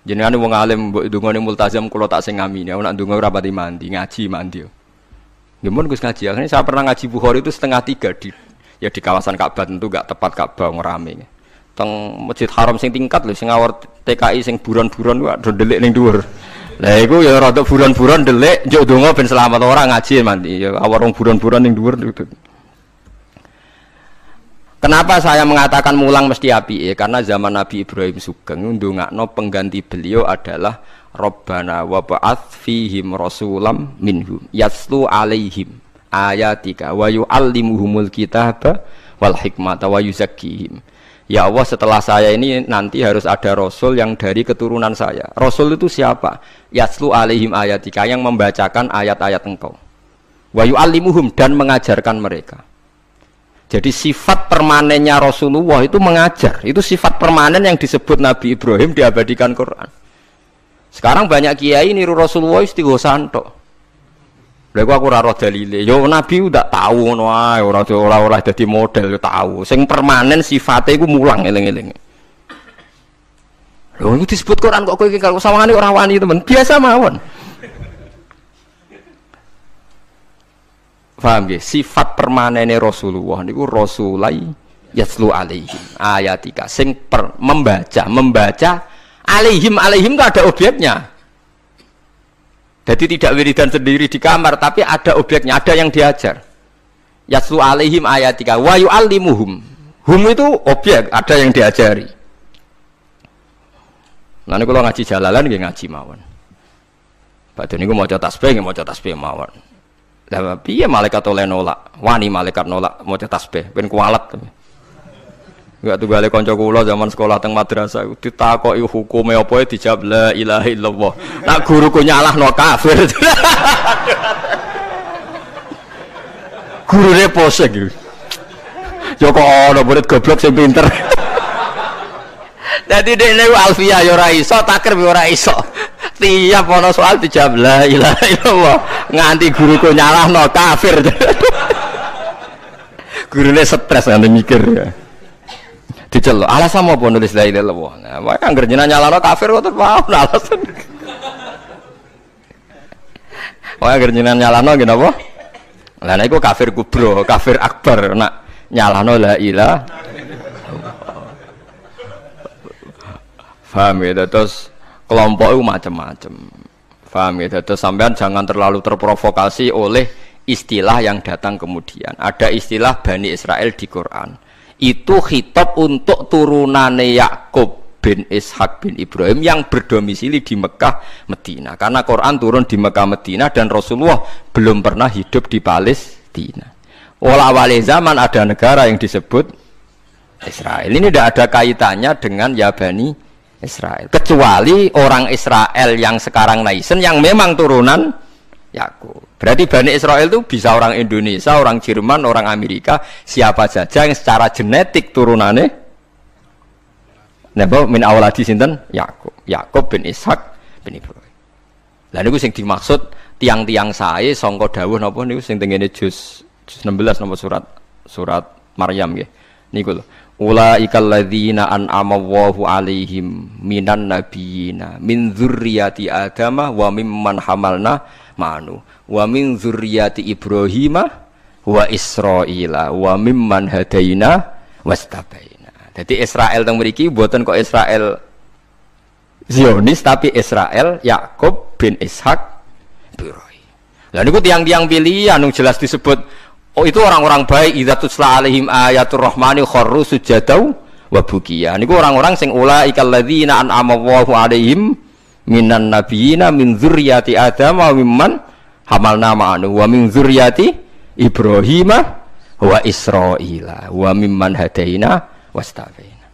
jenengan wong alim mbok ndongane multazam kula tak sing ngamini. Aku nak ndonga ora pati mandi, ngaji mandi. Gimana Gus ngaji? Akhirnya saya pernah ngaji Bukhari itu 2:30 di kawasan Ka'bah, tentu gak tepat Ka'bah ngerame. Teng Masjid Haram sing tingkat lho, sing ngawur TKI sing buron-buron wae do ndelik ning dhuwur. Lah iku ya rada buron-buron ndelik njuk donga ben selamat ora ngaji mandi. Ya awar wong buron-buron ning dhuwur. Kenapa saya mengatakan mulang mesti apike? Karena zaman Nabi Ibrahim Sugeng ndongakno pengganti beliau adalah Rabbana wa ba'ats fihim rasulam minhum yaslu alaihim ayatika wa yu'allimuhumul kitaba wal hikmata wa yuzakkihim. Ya Allah, setelah saya ini nanti harus ada rasul yang dari keturunan saya. Rasul itu siapa? Yaslu alaihim ayatika, yang membacakan ayat-ayat engkau. Wa yu'allimuhum, dan mengajarkan mereka. Jadi sifat permanennya Rasulullah itu mengajar. Itu sifat permanen yang disebut Nabi Ibrahim diabadikan Quran. Sekarang banyak kiai niru Rasulullah istighosan tok. Lha aku ora roh dalile. Yo Nabi udah tahu ngono ae, ora dadi model tahu. Sing permanen sifate iku mulang eling-eling. Lho iku disebut Quran kok kowe iki karo sawangane ora wani temen. Biasa mawon. Paham nggih? Sifat permanene Rasulullah niku rasulai yaslu alaihim ayatika sing membaca alaihim itu ada obyeknya. Jadi tidak wiridan sendiri di kamar, tapi ada obyeknya, ada yang diajar. Yaslu alaihim ayatika wa yu'allimuhum. Hum itu obyek, ada yang diajari. Nanti kalau ngaji jalalan nggih ngaji mawon. Badhe niku maca tasbih nggih maca tasbih mawon. Lah piye malaikat oleh nolak? Wani malaikat nolak maca tasbih ben kualat. Enggak tunggale kanca kula zaman sekolah teng madrasah ditakoki hukume apa dijawab la ilaha illallah. Nak guruku nyalahno kafir. Gurune posek iki. Yo kok ana murid goblok sing pinter. Dadi dekne alfiah yo ora iso, takrib yo ora iso. Tiap ana soal dijawab la ilaha illallah nganti guruku nyalahno kafir. Gurune stres nganti mikir ya. Diceluk, alasan apa nulis la ilaha illallah? Nah, wae anggere jenengan nyalano kafir kok terus mau alasan. Wae anggere jenengan nyalano nggih napa? Lah niku kafir kubro, kafir akbar nak nyalano la ilaha. Paham ya, terus kelompok itu macam-macam. Paham ya, terus sampean jangan terlalu terprovokasi oleh istilah yang datang kemudian. Ada istilah Bani Israel di Quran. Itu khitab untuk turunane Yakub bin Ishak bin Ibrahim yang berdomisili di Mekah, Medina. Karena Quran turun di Mekah, Medina dan Rasulullah belum pernah hidup di Palestina. Awal zaman ada negara yang disebut Israel. Ini tidak ada kaitannya dengan ya Bani Israel. Kecuali orang Israel yang sekarang naisen yang memang turunan Yakub. Berarti Bani Israel itu bisa orang Indonesia, orang Jerman, orang Amerika, siapa saja yang secara genetik turunannya napa min awladi sinten Yakub. Yakub bin Ishak bin Ibrahim. Lah niku sing dimaksud tiang-tiang sae sangka dawuh napa niku sing tengene juz 16 napa surat Maryam nggih. Niku lho. Ulaikal ladzina an'ama Allahu 'alaihim minan nabiyina min dzurriyyati Adama wa mimman hamalna ma'anu wa min dzurriyyati Ibrahima wa Israila wa mimman hadaina wastabaina. Jadi Israel teng mriki mboten kok Israel Zionis tapi Israel Yakub bin Ishak Ibrahim. Lah niku tiang-tiang pilihan yang jelas disebut oh itu orang-orang baik idza tusla alaihim ayatul rahmani kharru sujadau wa bukiya. Niku orang-orang sing ulaikal ladzina an'ama Allahu 'alaihim minan nabiyina min dzurriyyati Adam wa mimman hamalna ma'anu wa min dzurriyyati Ibrahim wa Israila wa mimman hadaina wastafaina.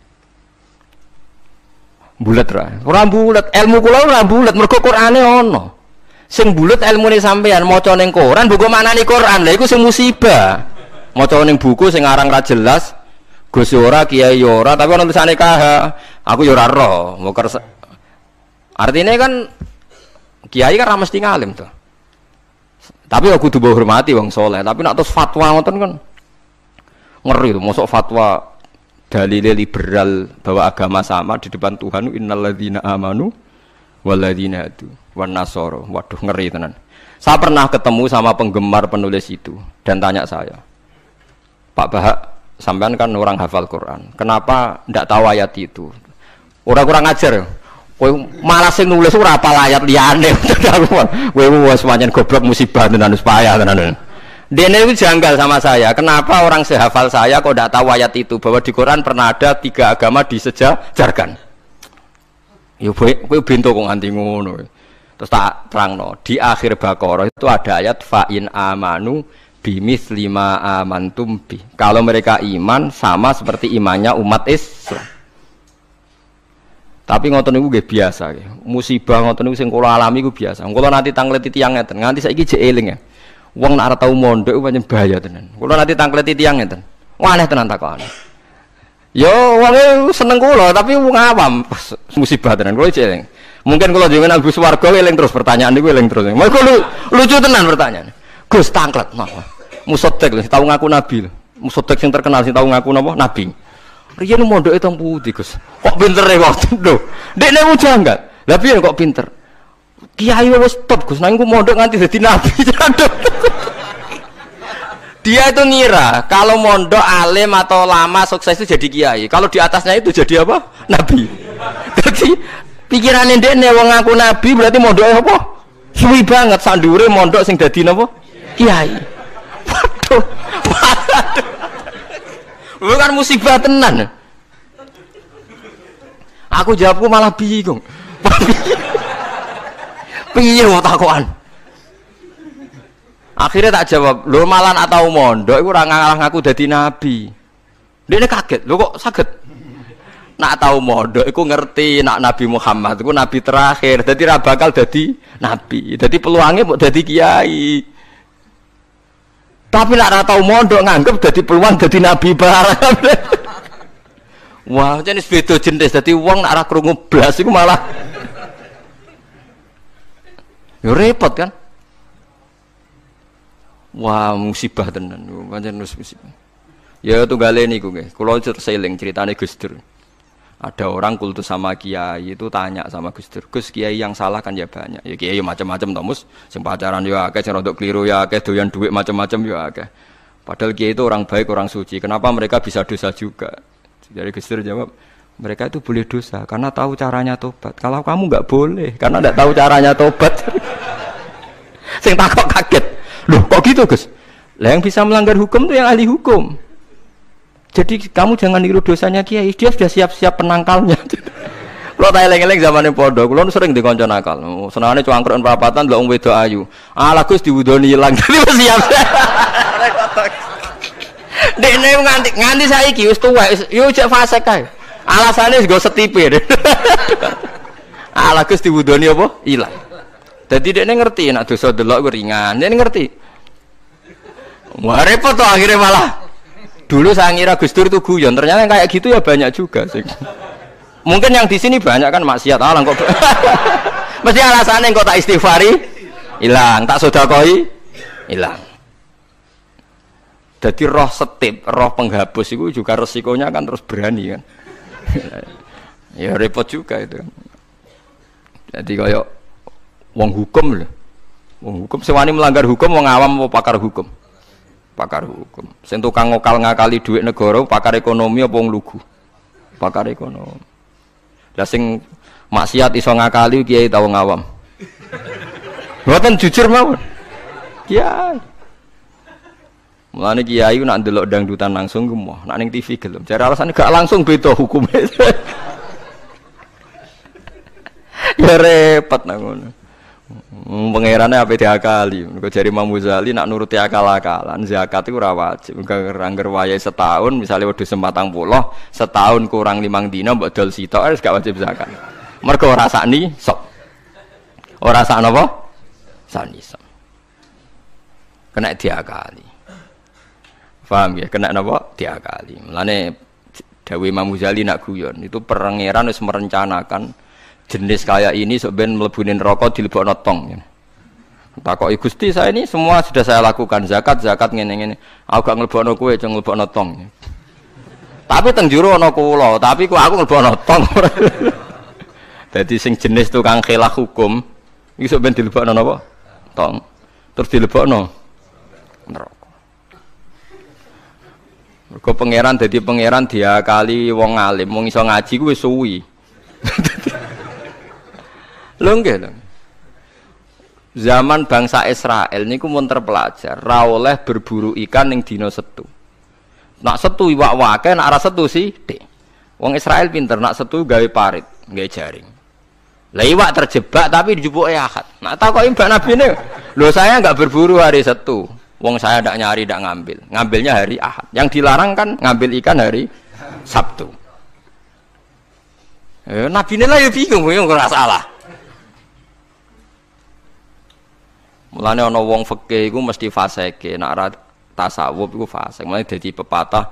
Bulet ora bulet, ilmu kula ora bulet mergo Qur'ane ana. Sing bulet ilmune sampean maca ning Quran buku maknane Quran. Lha iku sing musibah. Maca ning buku sing aran ra jelas, Gus ora, Kiai ora, tapi ana tulisane KH. Aku ya ora roh. Artinya kan Kiai kan ra mesti ngalim to. Tapi aku kudu hormati wong saleh, tapi nek terus fatwa ngoten kan ngeri to, mosok fatwa dalile liberal bahwa agama sama di depan Tuhan innalladzina amanu walladzina hadu wan nasara. Waduh ngeri tenan. Saya pernah ketemu sama penggemar penulis itu dan tanya saya, Pak Bahak, sampean kan orang hafal Quran, kenapa ndak tahu ayat itu? Orang kurang ajar. Kowe malah sing nulis ora apal ayat liyane. Kowe wis pancen goblok musibah tenan wis payah tenan. Dene itu janggal sama saya. Kenapa orang sehafal saya kok ndak tahu ayat itu bahwa di Quran pernah ada 3 agama disejajarkan? Ya kowe bento kok nganti ngono. Terus tak terangno, di akhir Baqarah itu ada ayat fa in amanu bimitsli ma amantum bi. Kalau mereka iman sama seperti imannya umat Islam. Tapi ngoten niku nggih biasa nggih. Musibah ngoten niku sing kula alami iku biasa. Kula nanti tangleti tiyang ngeten, nganti saiki jek eling ya. Wong nek arep tau mondok iku pancen bahaya tenan. Kula nanti tangleti tiyang ngeten. Wah aneh tenan takokane. Yo wong seneng kula tapi wong awam musibah tenan kula jek eling. Mungkin kalau jangan Gus Warga eling terus pertanyaan niku eling terus. Mergo lucu tenan pertanyaan. Gus tanglet napa? Musotek lho tau ngaku nabi lho. Musotek sing terkenal sing tau ngaku napa? Nabi. Riyen mondoke teng pundi, Gus? Kok pintere waktu lho. Dekne mu janggal. Lah piye kok pinter? Kiai wis top, Gus. Nang ku mondok nganti dadi nabi. Dia itu ngira kalau mondok alim atau lama sukses itu jadi kiai. Kalau di atasnya itu jadi apa? Nabi. Jadi pikirannya dekne wong ngaku nabi berarti mondoke apa? Suwi banget sandure mondok sing dadi napa? Kiai. Waduh. Bukan musibah tenan. Aku jawabku malah bingung. Piye wae takokan. Akhirnya tak jawab, lho malah nak tau mondok iku ora ngalah ngaku dadi nabi. Dene kaget, lho kok saged? Nak tau mondok iku ngerti nak Nabi Muhammad iku nabi terakhir, dadi ora bakal dadi nabi. Dadi peluangnya mau dadi kiai. Tapi nak ora tau mondok nganggep dadi peluang dadi nabi barang. Wah, jenis beda jenis. Dadi wong nak ora krungu blas iku malah yo repot kan? Wah, musibah tenan. Pancen musibah. Ya tunggale niku nggih. Kula seling ceritane Gus Dur. Ada orang kultus sama kiai itu tanya sama Gus Dur, "Gus, kiai yang salah kan ya banyak. Ya kiai macam-macam to, Mus. Sing pacaran ya akeh, sing rodok kliru ya akeh, doyan duit macam-macam ya akeh. Padahal kiai itu orang baik, orang suci. Kenapa mereka bisa dosa juga?" Jadi Gus Dur jawab, "Mereka itu boleh dosa karena tahu caranya tobat. Kalau kamu enggak boleh karena enggak tahu caranya tobat." Sing takok kaget. Loh kok gitu Gus? Lah yang bisa melanggar hukum itu yang ahli hukum. Jadi kamu jangan niru dosanya kiai, dia sudah siap-siap penangkalnya. Kalau tak eleng-eleng zamannya podo, kalau sering dikonco nakal. Senangnya cuangkron perapatan, lo wedok ayu. Lah Gus diwudoni hilang, jadi siap. Dekne nganti saiki wis tuwek, yo cek fase kae. Alasane nggo setipir. Lah Gus diwudoni apa? Hilang. Jadi dia ngerti, nak dosa delok ringan. Dia ngerti. Wah repot tuh akhirnya malah. Dulu saya ngira Gus Dur itu guyon, ternyata yang kayak gitu ya banyak juga sih. Mungkin yang di sini banyak kan maksiat alang kok. Mesti alasannya kok tak istighfari, hilang, tak sedekoi, hilang. Jadi roh setip, roh penghapus itu juga resikonya kan terus berani kan. Ya repot juga itu. Jadi kayak wong hukum lho. Wong hukum sewani melanggar hukum wong awam apa pakar hukum? Pakar hukum. Sing tukang ngakali duit negara pakar ekonomi apa wong lugu? Pakar ekonomi. Lah sing maksiat iso ngakali kiai ta wong awam. Mboten jujur mawon. Kiai. Mulane kiai nak ndelok dangdutan langsung gemoh, nak ning TV gelem. Jare alasane gak langsung beda hukume. Ya repot nang ngono. Pangerane ape diakali. Mergo jare Imam Ghazali nak nuruti akal-akalan, zakat iku ora wajib. Angger wayahe setahun, misale wedhus 40, setahun kurang 5 dina mbok dol sitok wis gak wajib zakat. Mergo ora sakni sok. Ora sak napa? Sakni sok. Kena diakali. Paham ya? Kena napa? Diakali. Mulane dawuh Imam Ghazali nak guyon, itu pangeran wis merencanakan jenis kayak ini sebenarnya melebunin rokok dilebokno tong. Takoki Gusti, saya ini semua sudah saya lakukan, zakat ngene-ngene. Aku gak nglebokno kowe, ceng nglebokno tong. Tapi teng jero ana kula, tapi kok aku nglebokno tong. Dadi sing jenis tukang khilaf hukum iki sebenarnya dilebokno napa? Tong. Terus dilebokno neraka. Mergo pangeran dadi pangeran diakali wong alim, wong iso ngaji kuwi wis suwi. Lho nggih lho. Zaman bangsa Israel niku mun terpelajar, ra oleh berburu ikan ning dina Setu. Nak Setu iwak wake, nak ora Setu sithik. Wong Israel pinter, nak Setu gawe parit, gawe jaring. Lah iwak terjebak tapi dijupuke Ahad. Nak takoki Mbak Nabine, lho saya enggak berburu hari Setu. Wong saya ndak nyari, ndak ngambil. Ngambilnya hari Ahad. Yang dilarang kan ngambil ikan hari Sabtu. Nabine lah ya bingung, ora salah. Mulane ana wong fikih iku mesti fasike, nek ora tasawuf iku fasik. Mulane dadi pepatah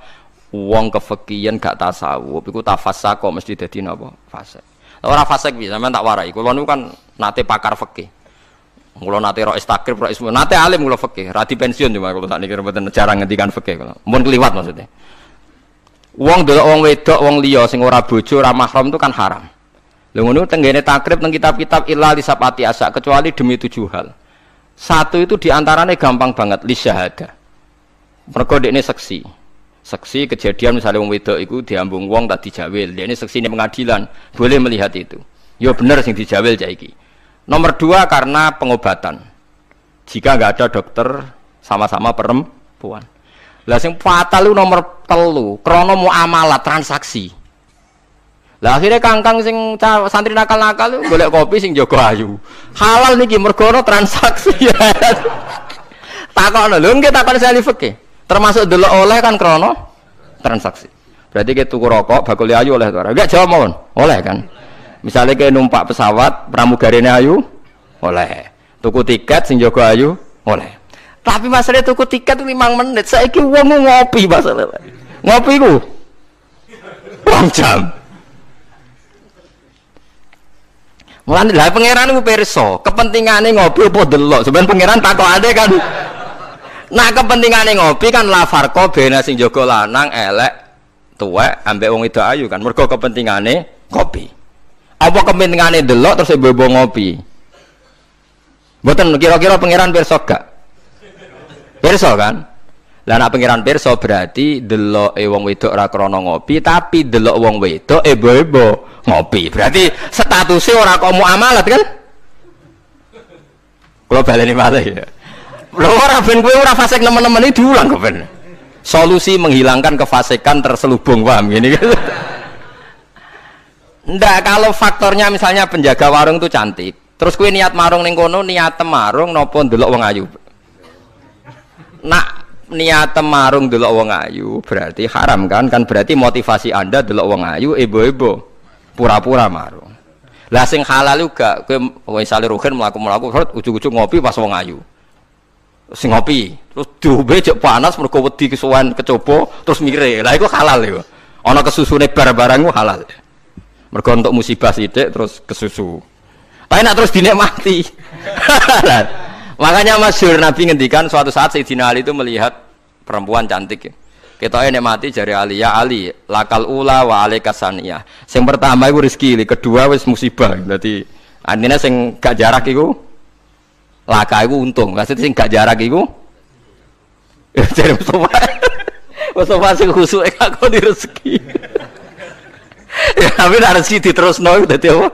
wong kefikihan gak tasawuf iku tafassak kok mesti dadi napa? Fasik. Ora fasik piye sampean tak warai. Kula niku kan nate pakar fikih. Kula nate ro istakrib, ro ismu. Nate alim kula fikih, ra di pensiun cuma kula sakniki mboten jarang ngendikan fikih kula. Mun kliwat maksudnya. Wong delok wong wedok, wong liya sing ora bojo, ora mahram itu kan haram. Lha ngono tenggene takrib nang kitab-kitab illa lisabati asa kecuali demi 7 hal. Satu itu diantaranya gampang banget li syahada. Mergo dekne seksi. Seksi kejadian misalnya wong wedok iku diambung wong tak dijawil. Dekne seksi di pengadilan, boleh melihat itu. Ya bener sing dijawil cah iki. Nomor 2 karena pengobatan. Jika enggak ada dokter sama-sama perempuan. Lah sing fatal itu nomor 3 krana muamalah transaksi. Lah akhirnya kangkang sing santri nakal-nakal golek kopi sing jaga ayu. Halal niki mergo ana transaksi. Takokno lho nggih takon sali fikih. Termasuk delok oleh kan krana transaksi. Berarti ke tuku rokok bakul ayu oleh to ora? Enggak jawab mawon. Oleh kan. Misalnya ke numpak pesawat pramugarine ayu oleh. Tuku tiket sing jaga ayu oleh. Tapi masalah tuku tiket 5 menit. Saiki wong ngopi masalah. Ngopi ku 2 jam. Mulane lha pangeran iku pirsa, kepentingane ngopi apa delok. Sampeyan pangeran takokane kan. Nah kepentingane ngopi kan la farqa bena sing jaga lanang elek tuwek ambek wong wedok ayu kan. Mergo kepentingane kopi. Apa kepentingane delok terus bebo ngopi? Mboten kira-kira pangeran pirsa gak? Pirsa kan? Lah nek pangeran pirsa berarti deloke wong wedok ora krana ngopi, tapi delok wong wedok ebo-ebo ngopi. Berarti statusnya ora kok muamalat kan? Kalau baleni malih ya. Lho ora ben kowe ora fasik nemen-nemen diulang kok ben. Solusi menghilangkan kefasikan terselubung, paham gini gitu. Ndak kalau faktornya misalnya penjaga warung itu cantik. Terus kowe niat marung ning kono, niat marung napa ndelok wong ayu. Nak niat marung ndelok wong ayu berarti haram kan? Kan berarti motivasi Anda ndelok wong ayu ebo-ebo. Pura-pura marung. Lah sing halal juga kowe misale ruhin mlaku-mlaku ujug-ujug ngopi pas wong ayu. Sing ngopi terus diombe jek panas mergo wedi kesuwen kecoba terus mire. Lah iku halal iku. Ana kesusune bar-barang ku halal. Mergo untuk musibah sithik terus kesusu. Tapi nak terus dinikmati. Makanya masyhur Nabi ngendikan suatu saat Sayyidina Ali itu melihat perempuan cantik. Kita nikmati jari Ali, ya Ali, lakal ula wa alaika saniyah. Sing pertama iku rezeki, kedua wis musibah. Berarti artinya sing gak jarak iku laka iku untung. Maksud sing gak jarak iku jare Mustafa sing khusuk gak kok di rezeki. Ya tapi nek rezeki diterusno iku dadi apa?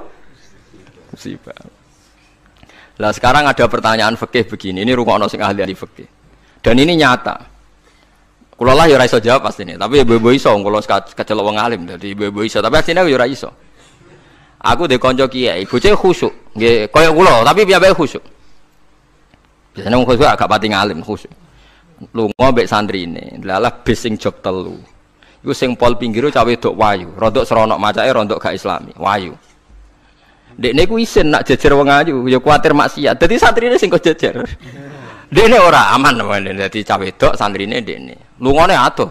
Musibah. Lah sekarang ada pertanyaan fikih begini, ini rungokno sing ahli fikih. Dan ini nyata. Kulo lah ya ora iso jawab pastine, tapi ibu-ibu iso kulo kecelok wong alim, dadi ibu-ibu iso, tapi asline ya ora iso. Aku de kanca kiai, bocah khusyuk, nggih kaya kulo, tapi piyambake khusyuk. Biasane wong khusyuk agak pati ngalim khusyuk. Lunga mbek santrine, lalah bis sing jog 3. Iku sing pol pinggir cah wedok wayu, rodok seronok macake rodok gak islami, wayu. Dekne ku isin nak jejer wong ayu, ya kuwatir maksiat. Dadi santrine sing kok jejer. Dekne ora aman namane dadi cah wedok santrine dekne. Lungane adoh.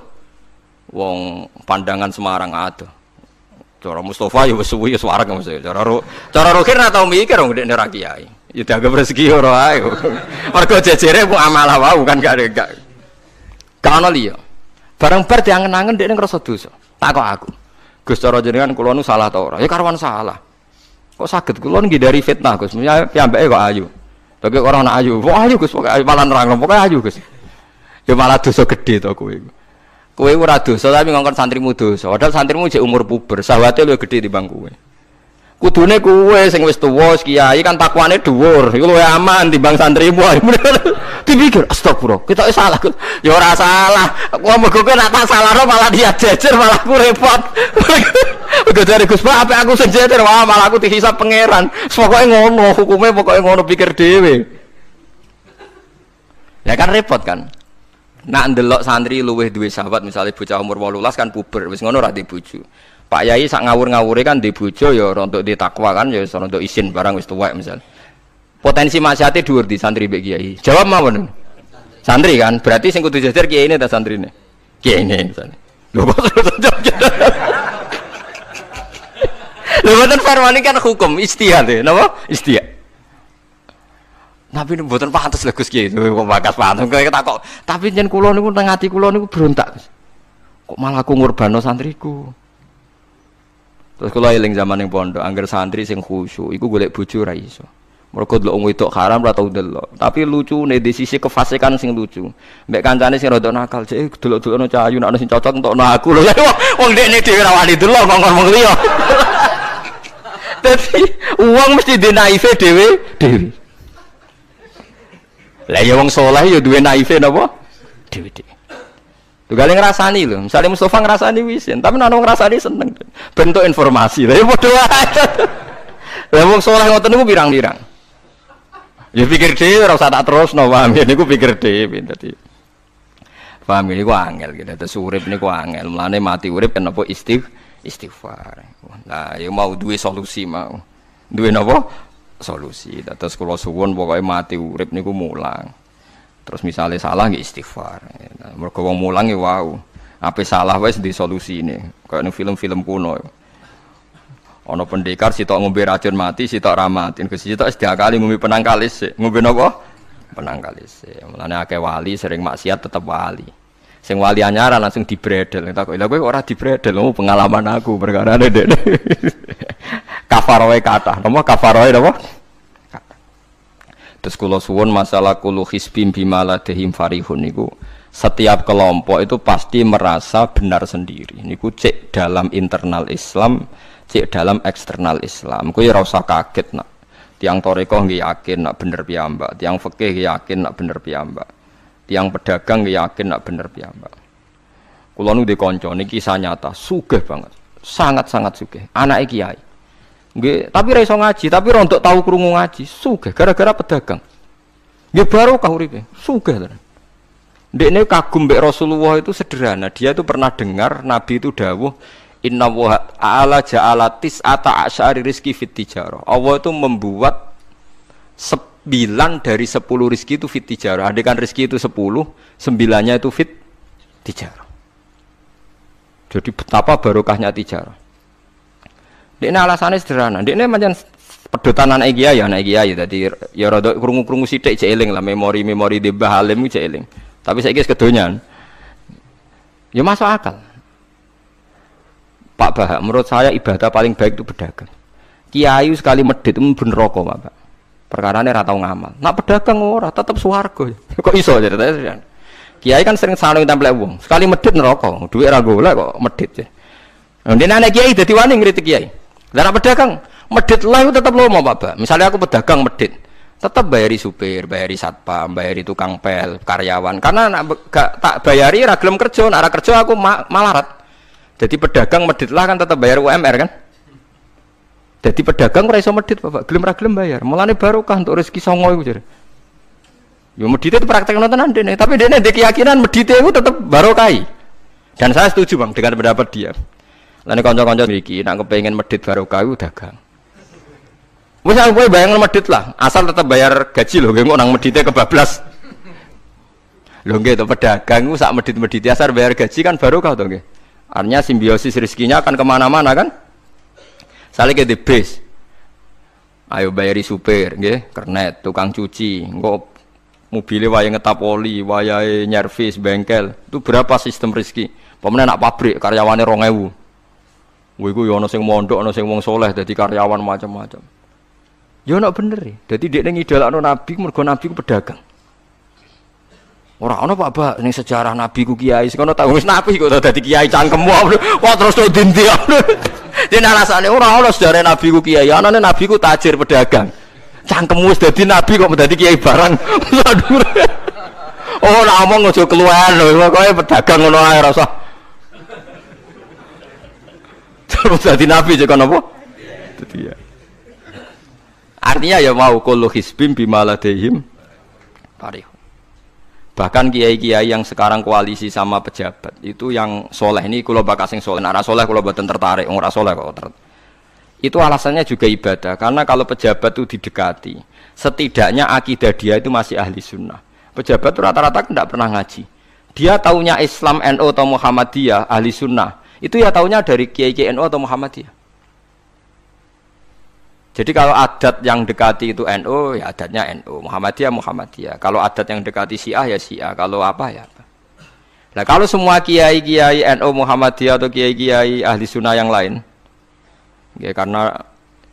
Wong pandangan Semarang adoh. Cara Mustafa ya wis suwi ya suwareg mesti. Cara Rohir ora tau mikir wong dekne ra kiai. Ya dianggap rezeki ora ae. Mergo jejere ku amalah wau kan gak ana liya. Barang bar diangen-angen dekne ngrasa dosa. Takok aku. Gus cara jenengan kula nu salah ta ora? Ya karwan salah. Kok saged kula ngindari fitnah Gus. Piyambake kok ayu. Bagi orang nak ayu, wah ayu Gus, pokoknya malah nerang, pokoknya ayu Gus. Ya malah dosa gede to kowe. Kowe ora dosa tapi ngongkon santrimu dosa. Padahal santrimu jek umur puber, sahwate luwih gede timbang kowe. Kudune kowe sing wis tuwa kiai kan takwane dhuwur, iku luwih aman timbang santrimu. Dipikir astagfirullah, kita salah Gus. Ya ora salah. Kok mergo kowe nak tak salahno malah dia jejer malah aku repot. Mergo dari Gus Pak apik aku sing jejer, wah malah aku dihisab pangeran. Pokoke ngono, hukume pokoke ngono pikir dhewe. Ya kan repot kan. Nak ndelok santri luwih duwe sahabat misalnya bocah umur 18 kan puber, wis ngono ra di bojo. Pak Yai sak ngawur-ngawure kan di bojo ya rontok di takwa kan ya rontok isin barang wis tuwek misal. Potensi maksiate dhuwur di santri mbek kiai. Jawab mawon. Santri kan, berarti sing kudu jejer kiai ini ta santrine. Kiai ini misalnya. Lho kok lho mboten farwani kan hukum istihad ya, napa? Istihad. Tapi mboten pantes lho Gus Kiai, kok bakas pantes kok takok. Tapi yen kula niku teng ati kula niku berontak. Kok malah aku ngurbano santriku. Terus kula eling zaman ning pondok, angger santri sing khusyuk iku golek bojo ra iso. Mergo delok wong wedok haram ra tau delok. Tapi lucune di sisi kefasikan sing lucu. Mbek kancane sing rada nakal, cek delok-delokno cah ayu nek sing cocok entokno aku lho. Wong dekne dhewe ra wani delok ngomong liya. Dadi wong mesti dinaife dhewe. Lah ya wong saleh ya duwe naife napa? Dhewe. Tugale ngrasani lho. Misale Mustofa ngrasani wisin, tapi nek ngrasani seneng. Bentuk informasi. Lah ya padha wae. Lah wong saleh ngoten niku pirang-pirang. Ya pikir dhewe ora usah tak terusno, paham ya niku pikir dhewe dadi. Paham niku angel gitu. Terus urip niku angel. Mulane mati urip kenapa istighfar. Nah, ya mau duwe solusi mau. Duwe napa? Solusi. Terus kula suwun pokoke mati urip niku mulang. Terus misalnya salah nggih istighfar. Mergo wong mulang ya wau. Ape salah wis di solusine. Kayak ning film-film kuno. Ana pendekar sitok ngombe racun mati, sitok ra mati. Sitok wis diakali ngombe penang kalis. Ngombe napa? Penang kalis. Mulane akeh wali sering maksiat tetep wali. Sing wali anyaran langsung dibredel. Tak kok lha kowe ora dibredel, pengalaman aku perkarane dek. Kafaroe kathah. Napa kafaroe napa? Terus kula suwun masalah kulu hisbim bimaladehim farihun niku setiap kelompok itu pasti merasa benar sendiri. Niku cek dalam internal Islam, cek dalam eksternal Islam. Kuwi ora usah kaget nak. Tiang toreko nggih yakin nak bener piyambak, tiang fikih yakin nak bener piyambak. Tiang pedagang nggih yakin nak bener piyambak. Kula nu dikonco niki kisah nyata, sugih banget. Sangat-sangat sugih. Anake kiai. Nggih, tapi ra iso ngaji, tapi rontok tahu krungu ngaji, sugih gara-gara pedagang. Nggih barokah uripe, sugih tenan. Ndekne kagum mbek Rasulullah itu sederhana, dia itu pernah dengar Nabi itu dawuh, "Inna wa ta'ala ja'ala tis'ata asyari rizki fit tijarah." Allah itu membuat 9 dari 10 rizki itu fit tijarah. Andai kan rizki itu 10, 9-nya itu fit tijarah. Jadi betapa barokahnya tijarah. Dekne alasane sederhana. Dekne pancen pedotan anak kiai dadi ya rada krungu-krungu sithik jek eling lah memori-memori di Mbah Halim jek eling. Tapi saiki wis kedonyan. Ya masuk akal. Pak Bah, menurut saya ibadah paling baik itu pedagang. Kiai sekali medhit ben neraka, Pak. Perkarane ra tau ngamal. Nak pedagang ora tetep swarga. Kok iso ceritane? Kiai kan sering saling templek wong. Sekali medhit neraka, dhuwit ra golek kok medhit. Ndene anak kiai dadi wani ngritik kiai. Lah nek pedagang medhit lah itu tetap lomo Pak. Misalnya aku pedagang medhit, tetap bayari supir, bayari satpam, bayari tukang pel, karyawan. Karena nek gak tak bayari ra gelem kerja, nek ra kerja aku malarat. Jadi pedagang medhit lah kan tetap bayar UMR kan. Jadi pedagang ora iso medhit Bapak, gelem ra gelem bayar. Mulane barokah untuk rezeki songo iku jare. Yo medhit itu praktekno tenan dene, tapi dene ndek keyakinan medhit itu tetap barokah. Dan saya setuju Bang dengan pendapat dia. Lah nek kanca-kanca iki nek kepengin medhit barokah iku dagang. Wis kowe bayang medhit lah, asal tetap bayar gaji lho, nggih kok nang medhite kebablas. Lho nggih to pedagang ku sak medhit-medhit asal bayar gaji kan barokah to nggih. Artinya simbiosis rezekinya akan kemana-mana kan? Sale ke the base. Ayo bayari supir nggih, kernet, tukang cuci, engko mobile wayahe ngetap oli, wayahe nyervis bengkel. Itu berapa sistem rezeki? Pemene nak pabrik karyawane 2000. Woi ku yo ana sing mondok, ana sing wong saleh dadi karyawan macam-macam. Yo nek bener e. Dadi dekne ngidolakno nabi mergo nabi ku pedagang. Ora ana Pak Bak ning sejarah nabi ku kiai, sekono tak wis nabi kok dadi kiai cangkemmu. Kok terus to dinti. Dene alasane ora ana sejarah nabi ku kiai, anane nabi ku tajir pedagang. Cangkemmu wis dadi nabi kok dadi kiai barang. Oh, nek omong aja keluar lho, pokoke pedagang ngono ae ora usah. Terus dadi nabi cek napa? Dadi ya. Artinya ya mau kullu hisbim bimaladehim tarikh. Bahkan kiai-kiai yang sekarang koalisi sama pejabat itu yang soleh ini kula bakal sing soleh, nek ora soleh kula mboten tertarik, wong ora soleh kok. Itu alasannya juga ibadah, karena kalau pejabat itu didekati, setidaknya akidah dia itu masih ahli sunnah. Pejabat itu rata-rata tidak pernah ngaji. Dia taunya Islam NU atau Muhammadiyah ahli sunnah. Itu ya taunya dari kiai NU atau Muhammadiyah. Jadi kalau adat yang dekati itu NU, ya adatnya NU, Muhammadiyah. Kalau adat yang dekati Syiah ya Syiah, kalau apa ya apa. Nah kalau semua kiai-kiai NU, Muhammadiyah atau kiai-kiai ahli sunnah yang lain, ya karena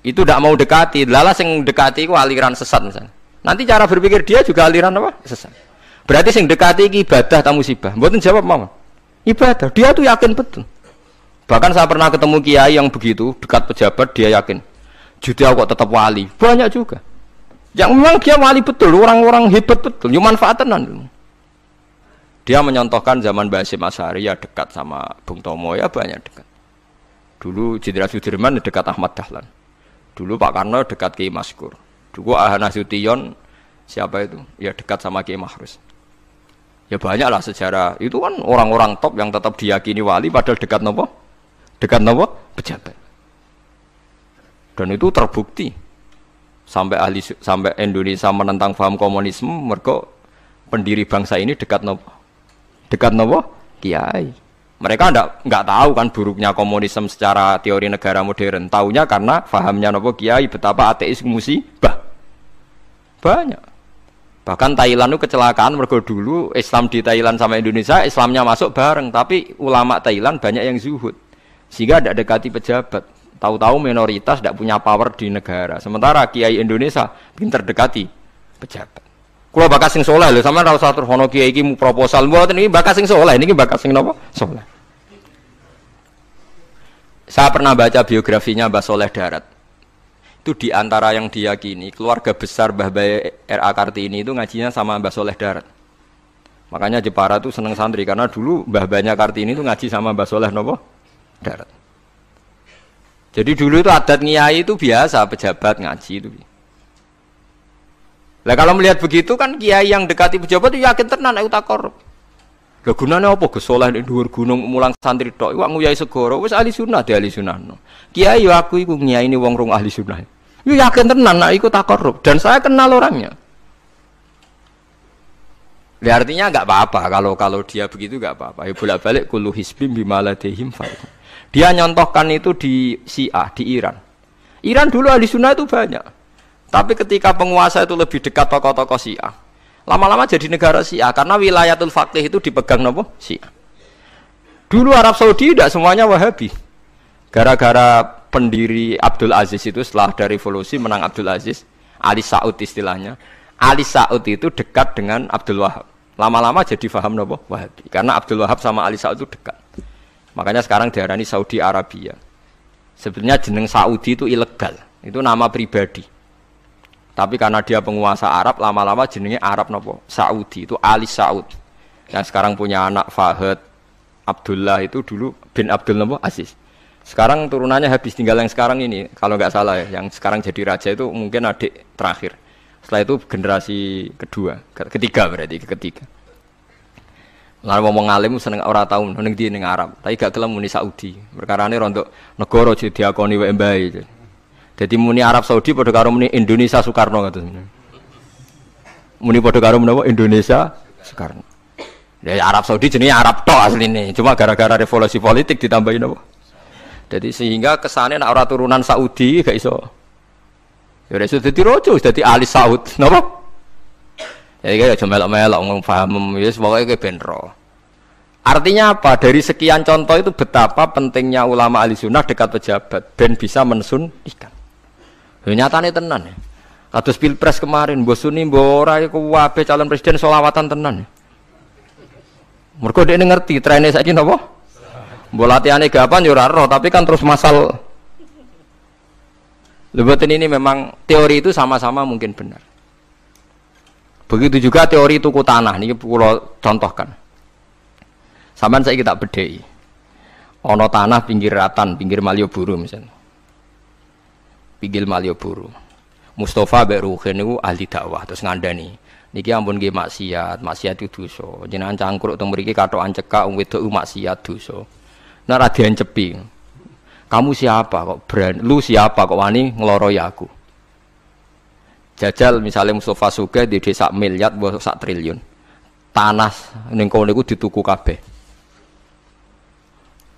itu tidak mau dekati, lala sing dekati itu aliran sesat misalnya. Nanti cara berpikir dia juga aliran apa? Sesat. Berarti sing dekati ibadah atau musibah. Mboten jawab mawon. Ibadah, dia tuh yakin betul. Bahkan saya pernah ketemu kiai yang begitu dekat pejabat, dia yakin jadi aku kok tetap wali. Banyak juga yang memang dia wali betul, orang-orang hebat betul, cuma manfaat tenan. Dia menyontohkan zaman Mbah Hasyim Asy'ari ya dekat sama Bung Tomo ya banyak dekat. Dulu Jenderal Sudirman dekat Ahmad Dahlan. Dulu Pak Karno dekat Kiai Maskur. Dulu Ahmad Nasution siapa itu? Ya dekat sama Kiai Mahrus. Ya banyaklah sejarah. Itu kan orang-orang top yang tetap diyakini wali padahal dekat nopo? Dekat nopo? Pejabat. Dan itu terbukti. Sampai Indonesia menentang paham komunisme, mereka pendiri bangsa ini dekat nopo? Dekat nopo? Kiai. Mereka enggak tahu kan buruknya komunisme secara teori negara modern. Taunya karena fahamnya nopo kiai betapa ateis musibah. Banyak. Bahkan Thailand itu kecelakaan mergo dulu Islam di Thailand sama Indonesia, Islamnya masuk bareng, tapi ulama Thailand banyak yang zuhud. Sehingga tidak dekati pejabat. Tahu-tahu minoritas tidak punya power di negara. Sementara kiai Indonesia pinter dekati pejabat. Kalau bakas sing soleh lho, sampean ora usah terus ono kiai iki proposal mboten iki bakas sing soleh, niki bakas sing napa? Soleh. Saya pernah baca biografinya Mbah Soleh Darat. Itu di antara yang diyakini keluarga besar Mbah Bae R.A. Kartini itu ngajinya sama Mbah Soleh Darat. Makanya Jepara itu seneng santri karena dulu Mbah Banya Kartini itu ngaji sama Mbah Soleh napa? Darat. Jadi dulu itu adat ngiyai itu biasa pejabat ngaji itu. Lah kalau melihat begitu kan kiai yang dekati pejabat itu yakin tenan nek utak korup. Lah gunane apa Gus Soleh nek dhuwur gunung mulang santri tok iku nguyai segoro wis ahli sunnah de ahli sunnah. Kiai yo aku iku ngiyaini wong rong ahli sunnah. Yo yakin tenan nek iku tak korup dan saya kenal orangnya. Ya artinya enggak apa-apa kalau dia begitu enggak apa-apa. Ya bolak-balik kullu hisbim bima ladaihim fa. Dia nyontohkan itu di Syiah di Iran. Iran dulu ahli sunnah itu banyak. Tapi ketika penguasa itu lebih dekat tokoh-tokoh Syiah, lama-lama jadi negara Syiah karena wilayatul faqih itu dipegang nopo Syiah. Dulu Arab Saudi tidak semuanya Wahabi. Gara-gara pendiri Abdul Aziz itu setelah dari revolusi menang Abdul Aziz, Ali Saud istilahnya. Ali Saud itu dekat dengan Abdul Wahab. Lama-lama jadi faham nopo Wahabi karena Abdul Wahab sama Ali Saud itu dekat. Makanya sekarang diarani Saudi Arabia. Sebenarnya jeneng Saudi itu ilegal. Itu nama pribadi. Tapi karena dia penguasa Arab, lama-lama jenenge Arab nopo? Saudi, itu Ali Saud. Yang sekarang punya anak Fahad Abdullah itu dulu bin Abdul nopo? Aziz. Sekarang turunannya habis tinggal yang sekarang ini, kalau nggak salah ya, yang sekarang jadi raja itu mungkin adik terakhir. Setelah itu generasi ketiga berarti ketiga. Lalu ngomong alim seneng ora tau neng di neng Arab, tapi gak gelem muni Saudi. Perkarane rontok negara jadi diakoni wae mbae. Jadi muni Arab Saudi pada karo muni Indonesia Soekarno kata sebenarnya. Muni pada karo menapa Indonesia Soekarno. Ya Arab Saudi jenenge Arab tok asline, cuma gara-gara revolusi politik ditambahin apa. Jadi sehingga kesane nek ora turunan Saudi gak iso. Ya wis dadi raja, wis dadi Ali Saud, napa? Ya iki aja melok-melok ngomong paham wis pokoke ke ben ro. Artinya apa? Dari sekian contoh itu betapa pentingnya ulama ahli sunnah dekat pejabat ben bisa mensunnikan. Nyatane tenan ya. Kados Pilpres kemarin, mbok Suni mbok ora iku wae calon presiden selawatan tenan. Mergo dekne ngerti trene saiki napa? Mbok latihane gapan ya ora roh, tapi kan terus masal. Lebatin ini memang teori itu sama-sama mungkin benar. Begitu juga teori tuku tanah niki kula contohkan. Sampeyan saiki tak bedheki. Ana tanah pinggir Ratan, pinggir Malioboro misalnya. Pinggir Malioboro. Mustafa mbek Ruhin niku ahli dakwah terus ngandani. Niki ampun nggih maksiat itu dosa. Jenengan cangkruk teng mriki kathokan cekak wong wedok maksiat dosa. Nek ra diancepi. Kamu siapa kok berani? Lu siapa kok wani ngloroi aku? Jajal misalnya Mustafa Sugih di desa miliar mbok sak triliun. Tanah ning kono niku dituku kabeh.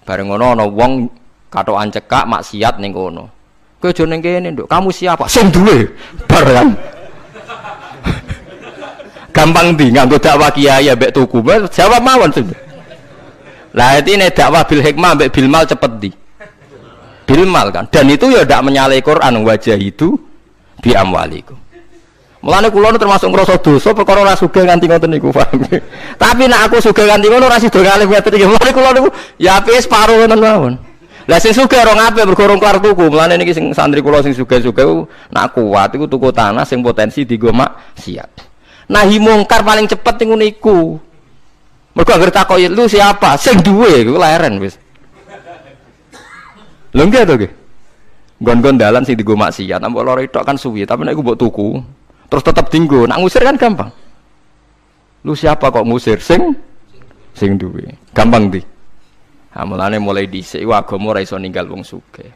Bareng ngono ana wong kathokan cekak maksiat ning kono. Kowe aja ning kene, Nduk. Kamu siapa? Sing duwe. Bareng. Gampang ndi nganggo dakwah kiai mbek tuku. Jawab mawon sing. Lah iki nek dakwah bil hikmah mbek bil mal cepet ndi? Bil mal kan. Dan itu ya ndak menyalahi Quran wajah itu bi amwalikum. Mulane kula termasuk ngrasa dosa perkara ora sugih nganti ngoten niku, paham. Tapi nek aku sugih nganti ngono ora sida kalih ngoten iki. Mulane kula niku ya apik separo ngoten mawon. Lah sing sugih ora ngape mergo ora kelar tuku. Mulane niki sing santri kula sing sugih-sugih nak kuat iku tuku tanah sing potensi dienggo maksiat. Nahi mungkar paling cepet niku niku. Mergo anggere takoki lu siapa? Sing duwe iku leren wis. Lho nggih to nggih. Gon-gon dalan sing dienggo maksiat, mbok loro tok kan suwi, tapi nek iku mbok tuku, terus tetep dienggo, nak ngusir kan gampang. Lu siapa kok ngusir sing duwe? Gampang di. Ha mulane mulai dhisik iku agama ora iso ninggal wong sugih.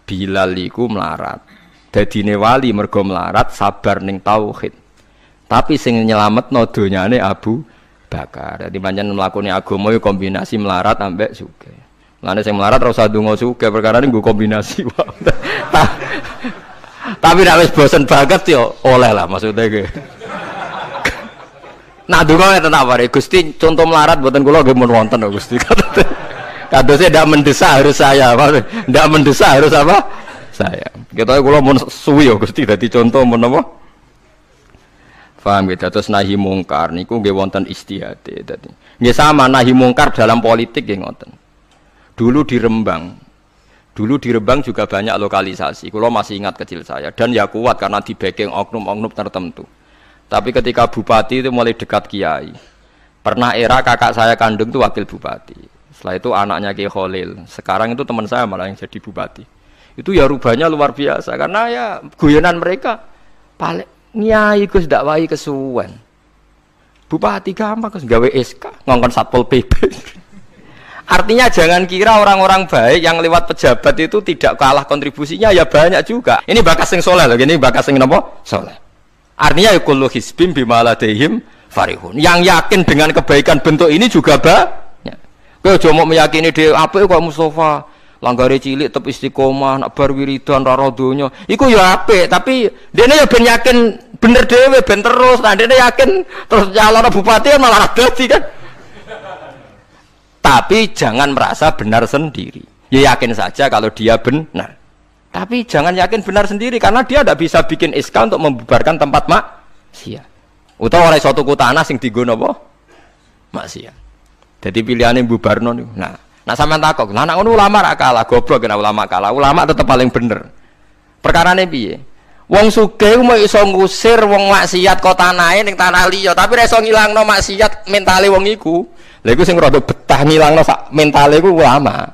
Bilal iku melarat. Dadine wali mergo melarat sabar ning tauhid. Tapi sing nyelametno donyane Abu Bakar. Dadi pancen mlakune agama iku kombinasi melarat ambek sugih. Mulane sing melarat ora usah ndonga sugih perkara nggo kombinasi wae. Tapi nek wis bosen banget yo oleh lah maksudnya iki. Nah ndonga ngeten tak pare Gusti contoh melarat mboten kula nggih mun wonten kok Gusti. Kadosnya tidak mendesak harus saya, tidak mendesak harus apa? Saya. Kita kalau mau suwi ya Gusti, jadi contoh mau apa? Faham gitu. Terus nahi mungkar, niku nggih wonten istihate. Jadi nggih sama nahi mungkar dalam politik nggih ngoten. Dulu di Rembang juga banyak lokalisasi. Kalau masih ingat kecil saya dan ya kuat karena di backing oknum-oknum tertentu. Tapi ketika bupati itu mulai dekat kiai. Pernah era kakak saya kandung itu wakil bupati. Setelah itu anaknya Kiai Khalil. Sekarang itu teman saya malah yang jadi bupati. Itu ya rubahnya luar biasa karena ya guyonan mereka paling nyai Gus dakwai kesuwen. Bupati gampang Gus gawe SK ngongkon Satpol PP. Artinya jangan kira orang-orang baik yang lewat pejabat itu tidak kalah kontribusinya ya banyak juga. Ini bakas sing soleh loh, ini bakas sing napa? Soleh. Artinya ya kullu hizbin bima ladaihim farihun. Yang yakin dengan kebaikan bentuk ini juga banyak. Kowe aja mau meyakini dhewe apik kok Mustafa langgare cilik tetep istiqomah nak bar wiridan ora donya. Iku ya apik, tapi dene ya ben yakin bener dhewe ben terus. Nah dene yakin terus calon bupati malah dadi kan. Tapi jangan merasa benar sendiri. Ya yakin saja kalau dia benar. Tapi jangan yakin benar sendiri karena dia tidak bisa bikin SK untuk membubarkan tempat maksiat. Utawa ora iso tuku tanah sing dienggo napa? Maksiat. Jadi pilihannya bubarno niku. Nah sampean takok, lah nek ngono ulama ra kalah, goblok kena ulama kalah. Ulama tetep paling bener. Perkarane piye? Wong sugih mau iso ngusir wong maksiat kok tanahe ning tanah liya, tapi ra iso ngilangno maksiat mentale wong iku. Lha iku sing rada betah ngilangno sak mentale iku ulama.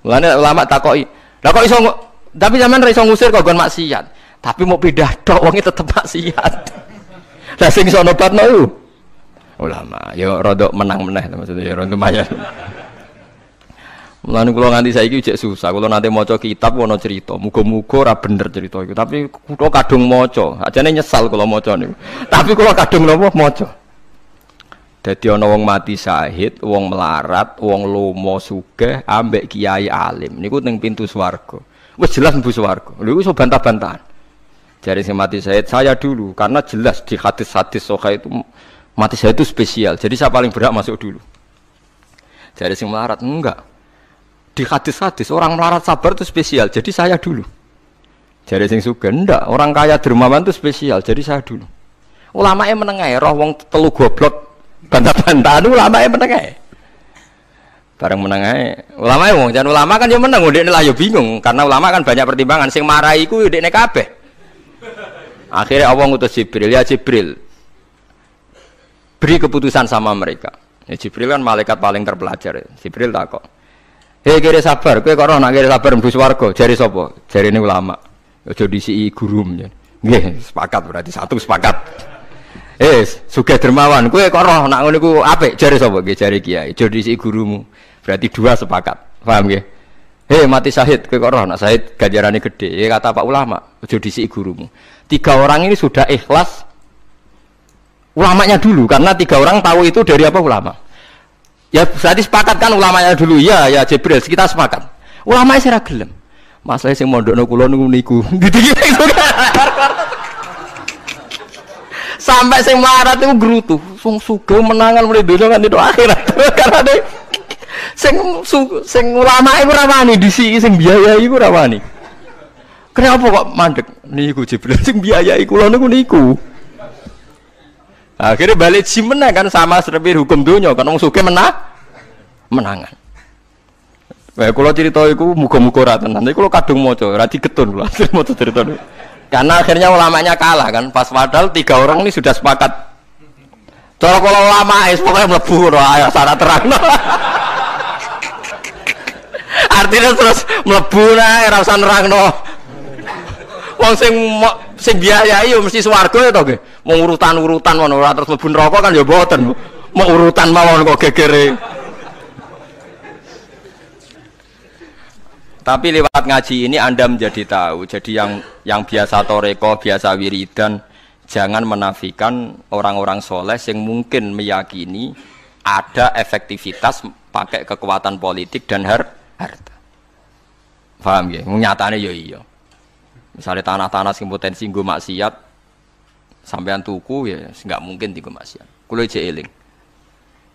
Mulane ulama takoki, "Lah kok iso tapi sampean ra iso ngusir kok gon maksiat, tapi mau pindah tok wong tetep maksiat." Lah sing iso nobatno iku ulama, ya rodok menang-meneh maksudnya ya rodok lumayan. Mulane kula nganti saiki jek susah, kula nanti maca kitab ana cerita, muga-muga ora bener cerita iku, tapi kula kadung maca, ajane nyesal kula maca niku. Tapi kula kadung napa maca. Dadi ana wong mati syahid, wong melarat, wong lomo sugih ambek kiai alim niku ning pintu swarga. Wis jelas mlebu swarga. Lha iku iso bantah-bantahan. Jare sing mati syahid saya dulu karena jelas di hadis-hadis sahih itu mati saya itu spesial, jadi saya paling berhak masuk dulu. Jadi sing melarat enggak. Di hadis-hadis orang melarat sabar itu spesial, jadi saya dulu. Jadi sing sugih enggak, orang kaya dermawan itu spesial, jadi saya dulu. Ulamae menengae roh wong telu goblok bantah-bantahan ulamae menengae. Bareng menengae, ulamae wong jan ulama kan yo meneng, ndekne lah yo bingung karena ulama kan banyak pertimbangan, sing marahi iku ndekne kabeh. Akhirnya Allah ngutus Jibril, ya Jibril beri keputusan sama mereka. Ya, Jibril kan malaikat paling terpelajar. Ya. Jibril takok, "Hei kira sabar, kowe kok ora nak kira sabar mlebu swarga?" Jare sapa? Jarine ulama. Aja disiki gurum. Nggih, sepakat berarti satu sepakat. Sugih dermawan, kowe kok ora nak ngono iku apik? Jare sapa? Nggih jare kiai. Aja disiki gurumu. Berarti dua sepakat. Paham nggih? Hei mati syahid, kowe kok ora nak syahid ganjarane gede. Ya kata Pak ulama, aja disiki gurumu. 3 orang ini sudah ikhlas ulamanya dulu karena 3 orang tahu itu dari apa ulama. Ya berarti sepakat kan ulamanya dulu. Ya Jibril kita sepakat. Ulamanya sira gelem. Masalah sing mondokno kula niku. Sampai sing melarat itu gerutu. Wong sugih menangan mulai donya kan itu akhirat. Karena sing ulama iku ora wani disiki sing biayai iku ora wani. Kenapa kok mandek niku Jibril sing biayai kula niku. Akhirnya balik simena kan sama seperti hukum dunia kan wong sugih menangan. Kayak kalau cerita itu muga-muga ora tenan. Tapi kalau kadung maca ora digetun lho maca cerita itu. Karena akhirnya ulamanya kalah kan pas padahal 3 orang ini sudah sepakat Cara kula ulama pokoke mlebu ora syarat terangno. Artinya terus mlebu nae ora usah nerangno. Wong sing biayai yo mesti swarga ya to nggih. Mau urutan-urutan ngono ora terus mlebu neraka kan ya mboten. Mau urutan mawon kok gegere. Tapi lewat ngaji ini Anda menjadi tahu. Jadi yang biasa toreko, biasa wiridan, jangan menafikan orang-orang soleh yang mungkin meyakini ada efektivitas pakai kekuatan politik dan harta. Paham ya? Nyatanya ya iya. Misalnya tanah-tanah yang potensi nggo maksiat, sampean tuku ya nggak mungkin nggo maksiat. Kulo aja eling.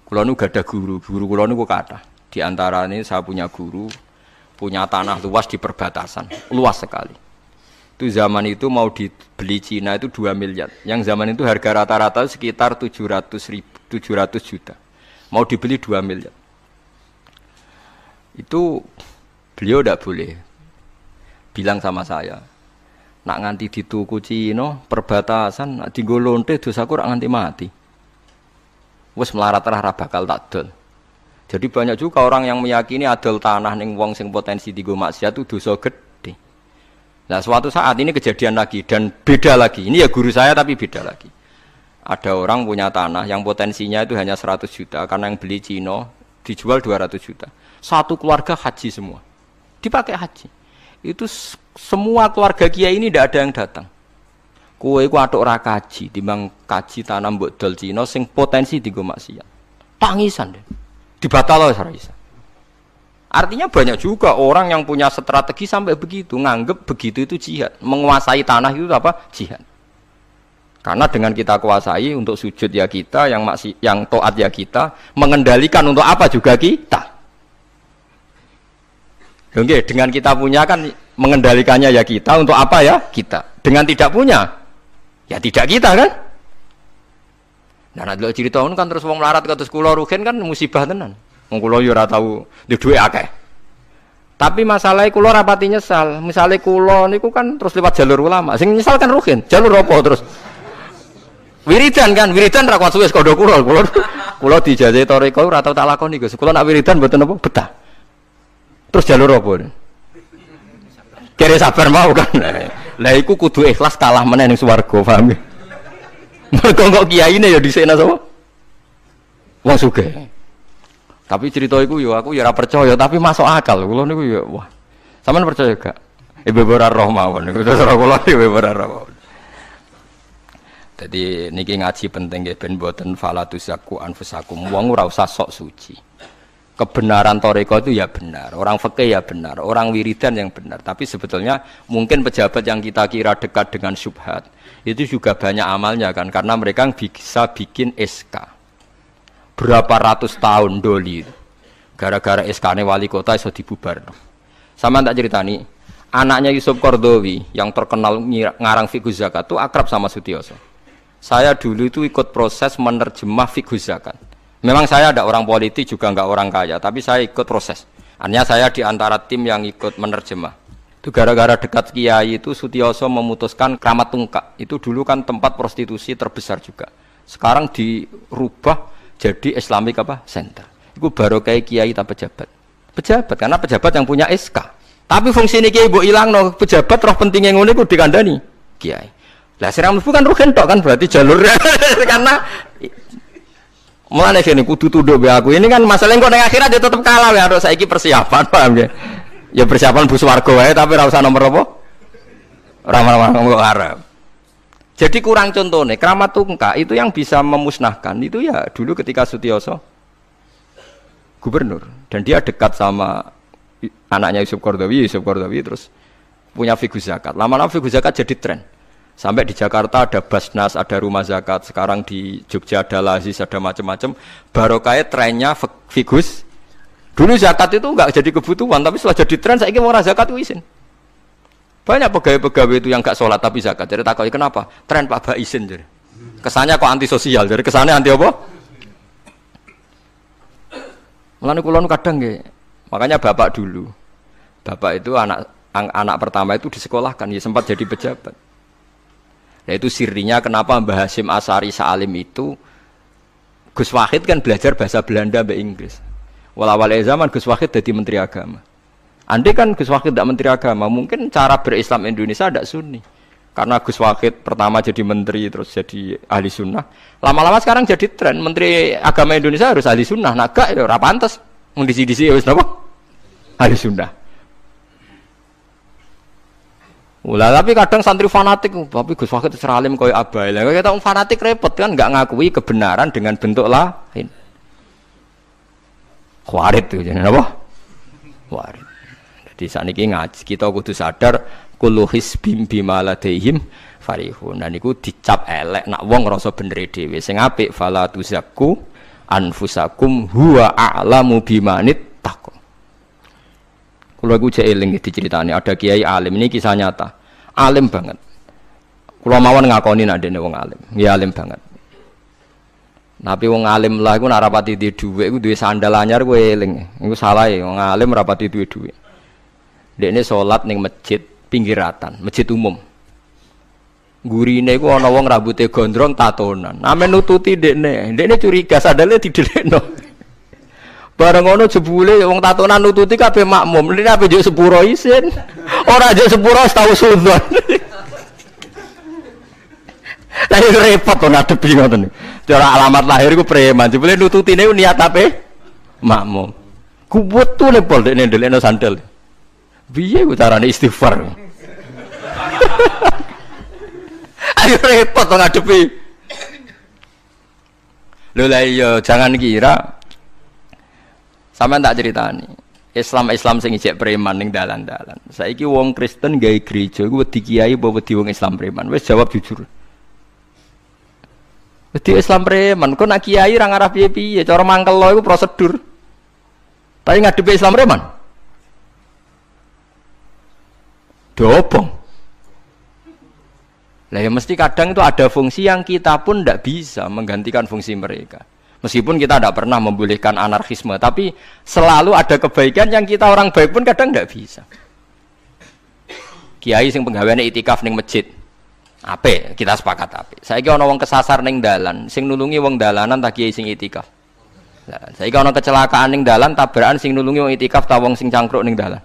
Kulo nu gak ada guru kulo nu kata. Di antara ini saya punya guru, punya tanah luas di perbatasan, luas sekali. Itu zaman itu mau dibeli Cina itu 2 miliar. Yang zaman itu harga rata-rata sekitar 700 juta. Mau dibeli 2 miliar. Itu beliau tidak boleh bilang sama saya, nak nganti dituku Cina perbatasan, nak dienggo lonte dosaku rak nganti mati. Wes melarat ra bakal tak dol. Jadi banyak juga orang yang meyakini adol tanah ning wong sing potensi dienggo maksiat itu dosa gede. Nah, suatu saat ini kejadian lagi dan beda lagi. Ini ya guru saya tapi beda lagi. Ada orang punya tanah yang potensinya itu hanya 100 juta karena yang beli Cina dijual 200 juta. Satu keluarga haji semua. Dipakai haji. Itu semua keluarga kiai ini tidak ada yang datang. Kowe iku atuk ora kaji, timbang kaji tanam mbok dol Cina sing potensi dienggo maksiat. Tangisan deh. Dibatal ora iso. Artinya banyak juga orang yang punya strategi sampai begitu, nganggep begitu itu jihad. Menguasai tanah itu apa? Jihad. Karena dengan kita kuasai untuk sujud ya kita, yang taat ya kita, mengendalikan untuk apa juga kita. Oke, dengan kita punya kan mengendalikannya ya kita, untuk apa ya kita. Dengan tidak punya, ya tidak kita kan. Nah, nek cerita kan terus wong melarat kados kula rugen kan musibah tenan. Wong kula yo ora tau duwe akeh. Tapi masalahnya kula rapati nyesal. Misale kula niku kan terus lewat jalur ulama. Sing nyesal kan rugen. Jalur apa terus? Wiridan kan, wiridan ra kuat suwe kondo kula. Kula dijajahi toreko ora tau tak lakoni Gus. Kula nak wiridan mboten apa betah. Terus jalur apa? Kere sabar mau kan. Lah iku kudu ikhlas kalah meneh ning swarga, paham ya? Mergo kok kiyaine ya dhisikna sapa? Wong sugih. Tapi cerita iku yo aku ya ora percaya, tapi masuk akal. Kula niku ya wah. Sampeyan percaya gak? Ibu ora roh mawon niku terus kula ibu ora roh. Jadi niki ngaji penting nggih ben mboten falatusaku anfusakum. Wong ora usah sok suci. Kebenaran toreko itu ya benar, orang fikih ya benar, orang wiridan yang benar. Tapi sebetulnya mungkin pejabat yang kita kira dekat dengan syubhat itu juga banyak amalnya kan, karena mereka bisa bikin SK berapa ratus tahun doli gara-gara SK-ne wali kota iso dibubar. Sama tak ceritani, anaknya Yusuf Qaradawi yang terkenal ngarang fiqh zakat itu akrab sama Sutioso. Saya dulu itu ikut proses menerjemah fiqh zakat. Memang saya ada orang politik juga enggak orang kaya, tapi saya ikut proses. Artinya saya di antara tim yang ikut menerjemah. Itu gara-gara dekat kiai itu Sutioso memutuskan Kramat Tungkak. Itu dulu kan tempat prostitusi terbesar juga. Sekarang dirubah jadi Islamic Center. Itu baru kayak kiai tak pejabat. Pejabat karena pejabat yang punya SK. Tapi fungsi ini kiai mbok ilangno, pejabat roh pentingnya ngono iku dikandani kiai. Lah sirang mlebu kan rugen tok kan berarti jalurnya karena mulane kene kudu tunduk be aku. Ini kan masalahnya kok ning akhirat dia tetep kalah ya harus saiki persiapan, paham ya? Ya persiapan bus warga wae tapi ora usah nomor apa? Ora marah-marah arep. Jadi kurang contohnya, Kramat Tungkak itu yang bisa memusnahkan itu ya dulu ketika Sutioso gubernur dan dia dekat sama anaknya Yusuf Qaradawi terus punya fiqh zakat. Lama-lama fiqh zakat jadi tren. Sampai di Jakarta ada Basnas, ada rumah zakat. Sekarang di Jogja ada Lazis, ada macam-macam. Barokahnya trennya figus. Dulu zakat itu enggak jadi kebutuhan, tapi setelah jadi tren, saya ingin orang zakat itu izin. Banyak pegawai-pegawai itu yang enggak sholat tapi zakat. Jadi takutnya kenapa? Tren Pak Ba izin. Jadi. Kesannya kok antisosial. Jadi kesannya anti apa? Mulane kula nu kadang nggih. Makanya bapak dulu. Bapak itu anak pertama itu disekolahkan, ya sempat jadi pejabat. Nah itu sirinya kenapa Mbah Hasyim Asy'ari Salim itu Gus Wahid kan belajar bahasa Belanda mbek Inggris. Awal zaman Gus Wahid jadi menteri agama. Andai kan Gus Wahid tidak menteri agama, mungkin cara berislam Indonesia tidak sunni. Karena Gus Wahid pertama jadi menteri terus jadi ahli sunnah. Lama-lama sekarang jadi tren menteri agama Indonesia harus ahli sunnah. Nah gak ya ora pantes. Wong disi-disi wis napa? Ahli sunnah. Ulah tapi kadang santri fanatik, tapi Gus Wahid seralim koyo abai. Lah kita fanatik repot kan enggak ngakui kebenaran dengan bentuk lain. Khawarit itu jenenge apa? Khawarit. Jadi sakniki ngaji kita kudu sadar kullu hisbim bima ladaihim farihun. Dan niku dicap elek nak wong ngrasa bener dhewe. Sing apik fala tuzakku anfusakum huwa a'lamu bimanit taqwa. Kula iku jek eling diceritani ada kiai alim, ini kisah nyata. Alim banget. Kula mawon ngakoni nek dene wong alim. Ya alim banget. Tapi wong alim lah iku nek rapati duwe dhuwit iku duwe sandal anyar kowe eling. Iku salah e, wong alim rapati duwe dhuwit. Dekne salat ning masjid pinggiratan, masjid umum. Gurine iku ana wong rambute gondrong tatonan. Ame nututi dekne. Dekne curiga sandale didelekno. Bareng ngono jebule wong tatonan nututi kabeh makmum. Lha ape njuk sepuro isin. Ora njuk sepuro tau sudzon. Lah repot to ngadepi ngoten. Cara alamat lahir iku preman. Jebule nututine niat ape? Makmum. Kuwetune pol dekne ndelekno sandal. Piye ku carane istighfar? Ayo repot to ngadepi. Lho lah iya jangan kira sampean tak ceritani. Islam sing ijek preman ning dalan-dalan. Saiki wong Kristen gawe gereja iku wedi kiai apa wedi wong Islam preman? Wis jawab jujur. Wedi Islam preman, kok nak kiai ra ngarah piye-piye, cara mangkel iku prosedur. Tapi ngadepi Islam preman. Dobong. Lah ya mesti kadang itu ada fungsi yang kita pun tidak bisa menggantikan fungsi mereka. Meskipun kita tidak pernah membolehkan anarkisme, tapi selalu ada kebaikan yang kita orang baik pun kadang tidak bisa. Kiai sing penggaweane itikaf ning masjid. Ape? Kita sepakat ape. Saiki ana wong kesasar ning dalan, sing nulungi wong dalanan ta kiai sing itikaf. Lah, saiki ana kecelakaan ning dalan, tabrakan sing nulungi wong itikaf ta wong sing cangkruk ning dalan.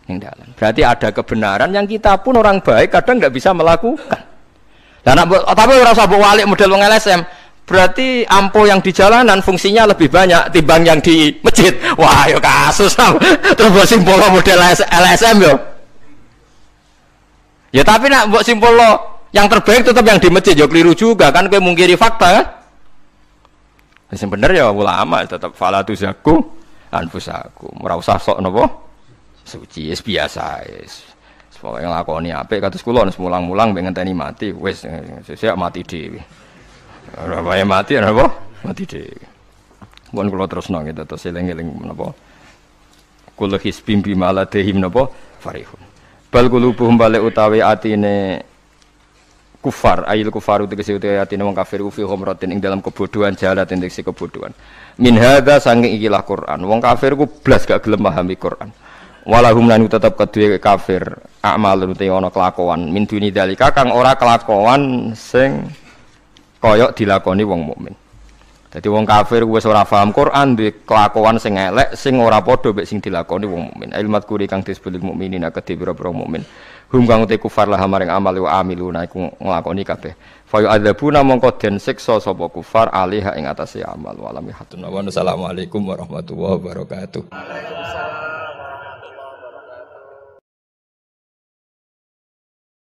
Ning dalan. Berarti ada kebenaran yang kita pun orang baik kadang tidak bisa melakukan. Dan tapi ora usah mbok walik model wong LSM. Berarti ampo yang di jalanan fungsinya lebih banyak timbang yang di masjid. Wah, yo kasus. Terus mbok simpul model LSM yo. Ya tapi nak mbok simpul yang terbaik tetap yang di masjid yo keliru juga kan kowe mungkiri fakta kan? Sing bener ya ulama tetap fala tuzaku anfusakum. Ora usah sok napa? Suci wis biasa wis. Pokoke nglakoni apik kados kula wis mulang-mulang mbek ngenteni mati wis sesuk mati dhewe. Ora wae mati napa? Mati dhewe. Mun kula terusno gitu terus eling-eling napa? Kullu hisbim bima ladehim napa? Farihun. Bal qulubuhum balik utawi atine kufar, ayil kufaru tegese utawi atine wong kafir ku fi khamratin ing dalam kebodohan jalat tegese kebodohan. Min hadza saking ikilah Quran. Wong kafir ku blas gak gelem memahami Quran. Walahum lan tetep kedue kafir amalun te ana kelakuan min duni dalika kang ora kelakuan sing kaya dilakoni wong mukmin. Dadi wong kafir wis ora paham Quran duwe kelakuan sing elek sing ora padha mek sing dilakoni wong mukmin. Ilmat kuri kang disebut mukminin akeh pira-pira mukmin. Hum kang te kufar lah maring amal wa amiluna iku nglakoni kabeh. Fa yu'adzabuna mongko den siksa sapa kufar alih ing atase amal. Wa alam hatun wa assalamualaikum warahmatullahi wabarakatuh.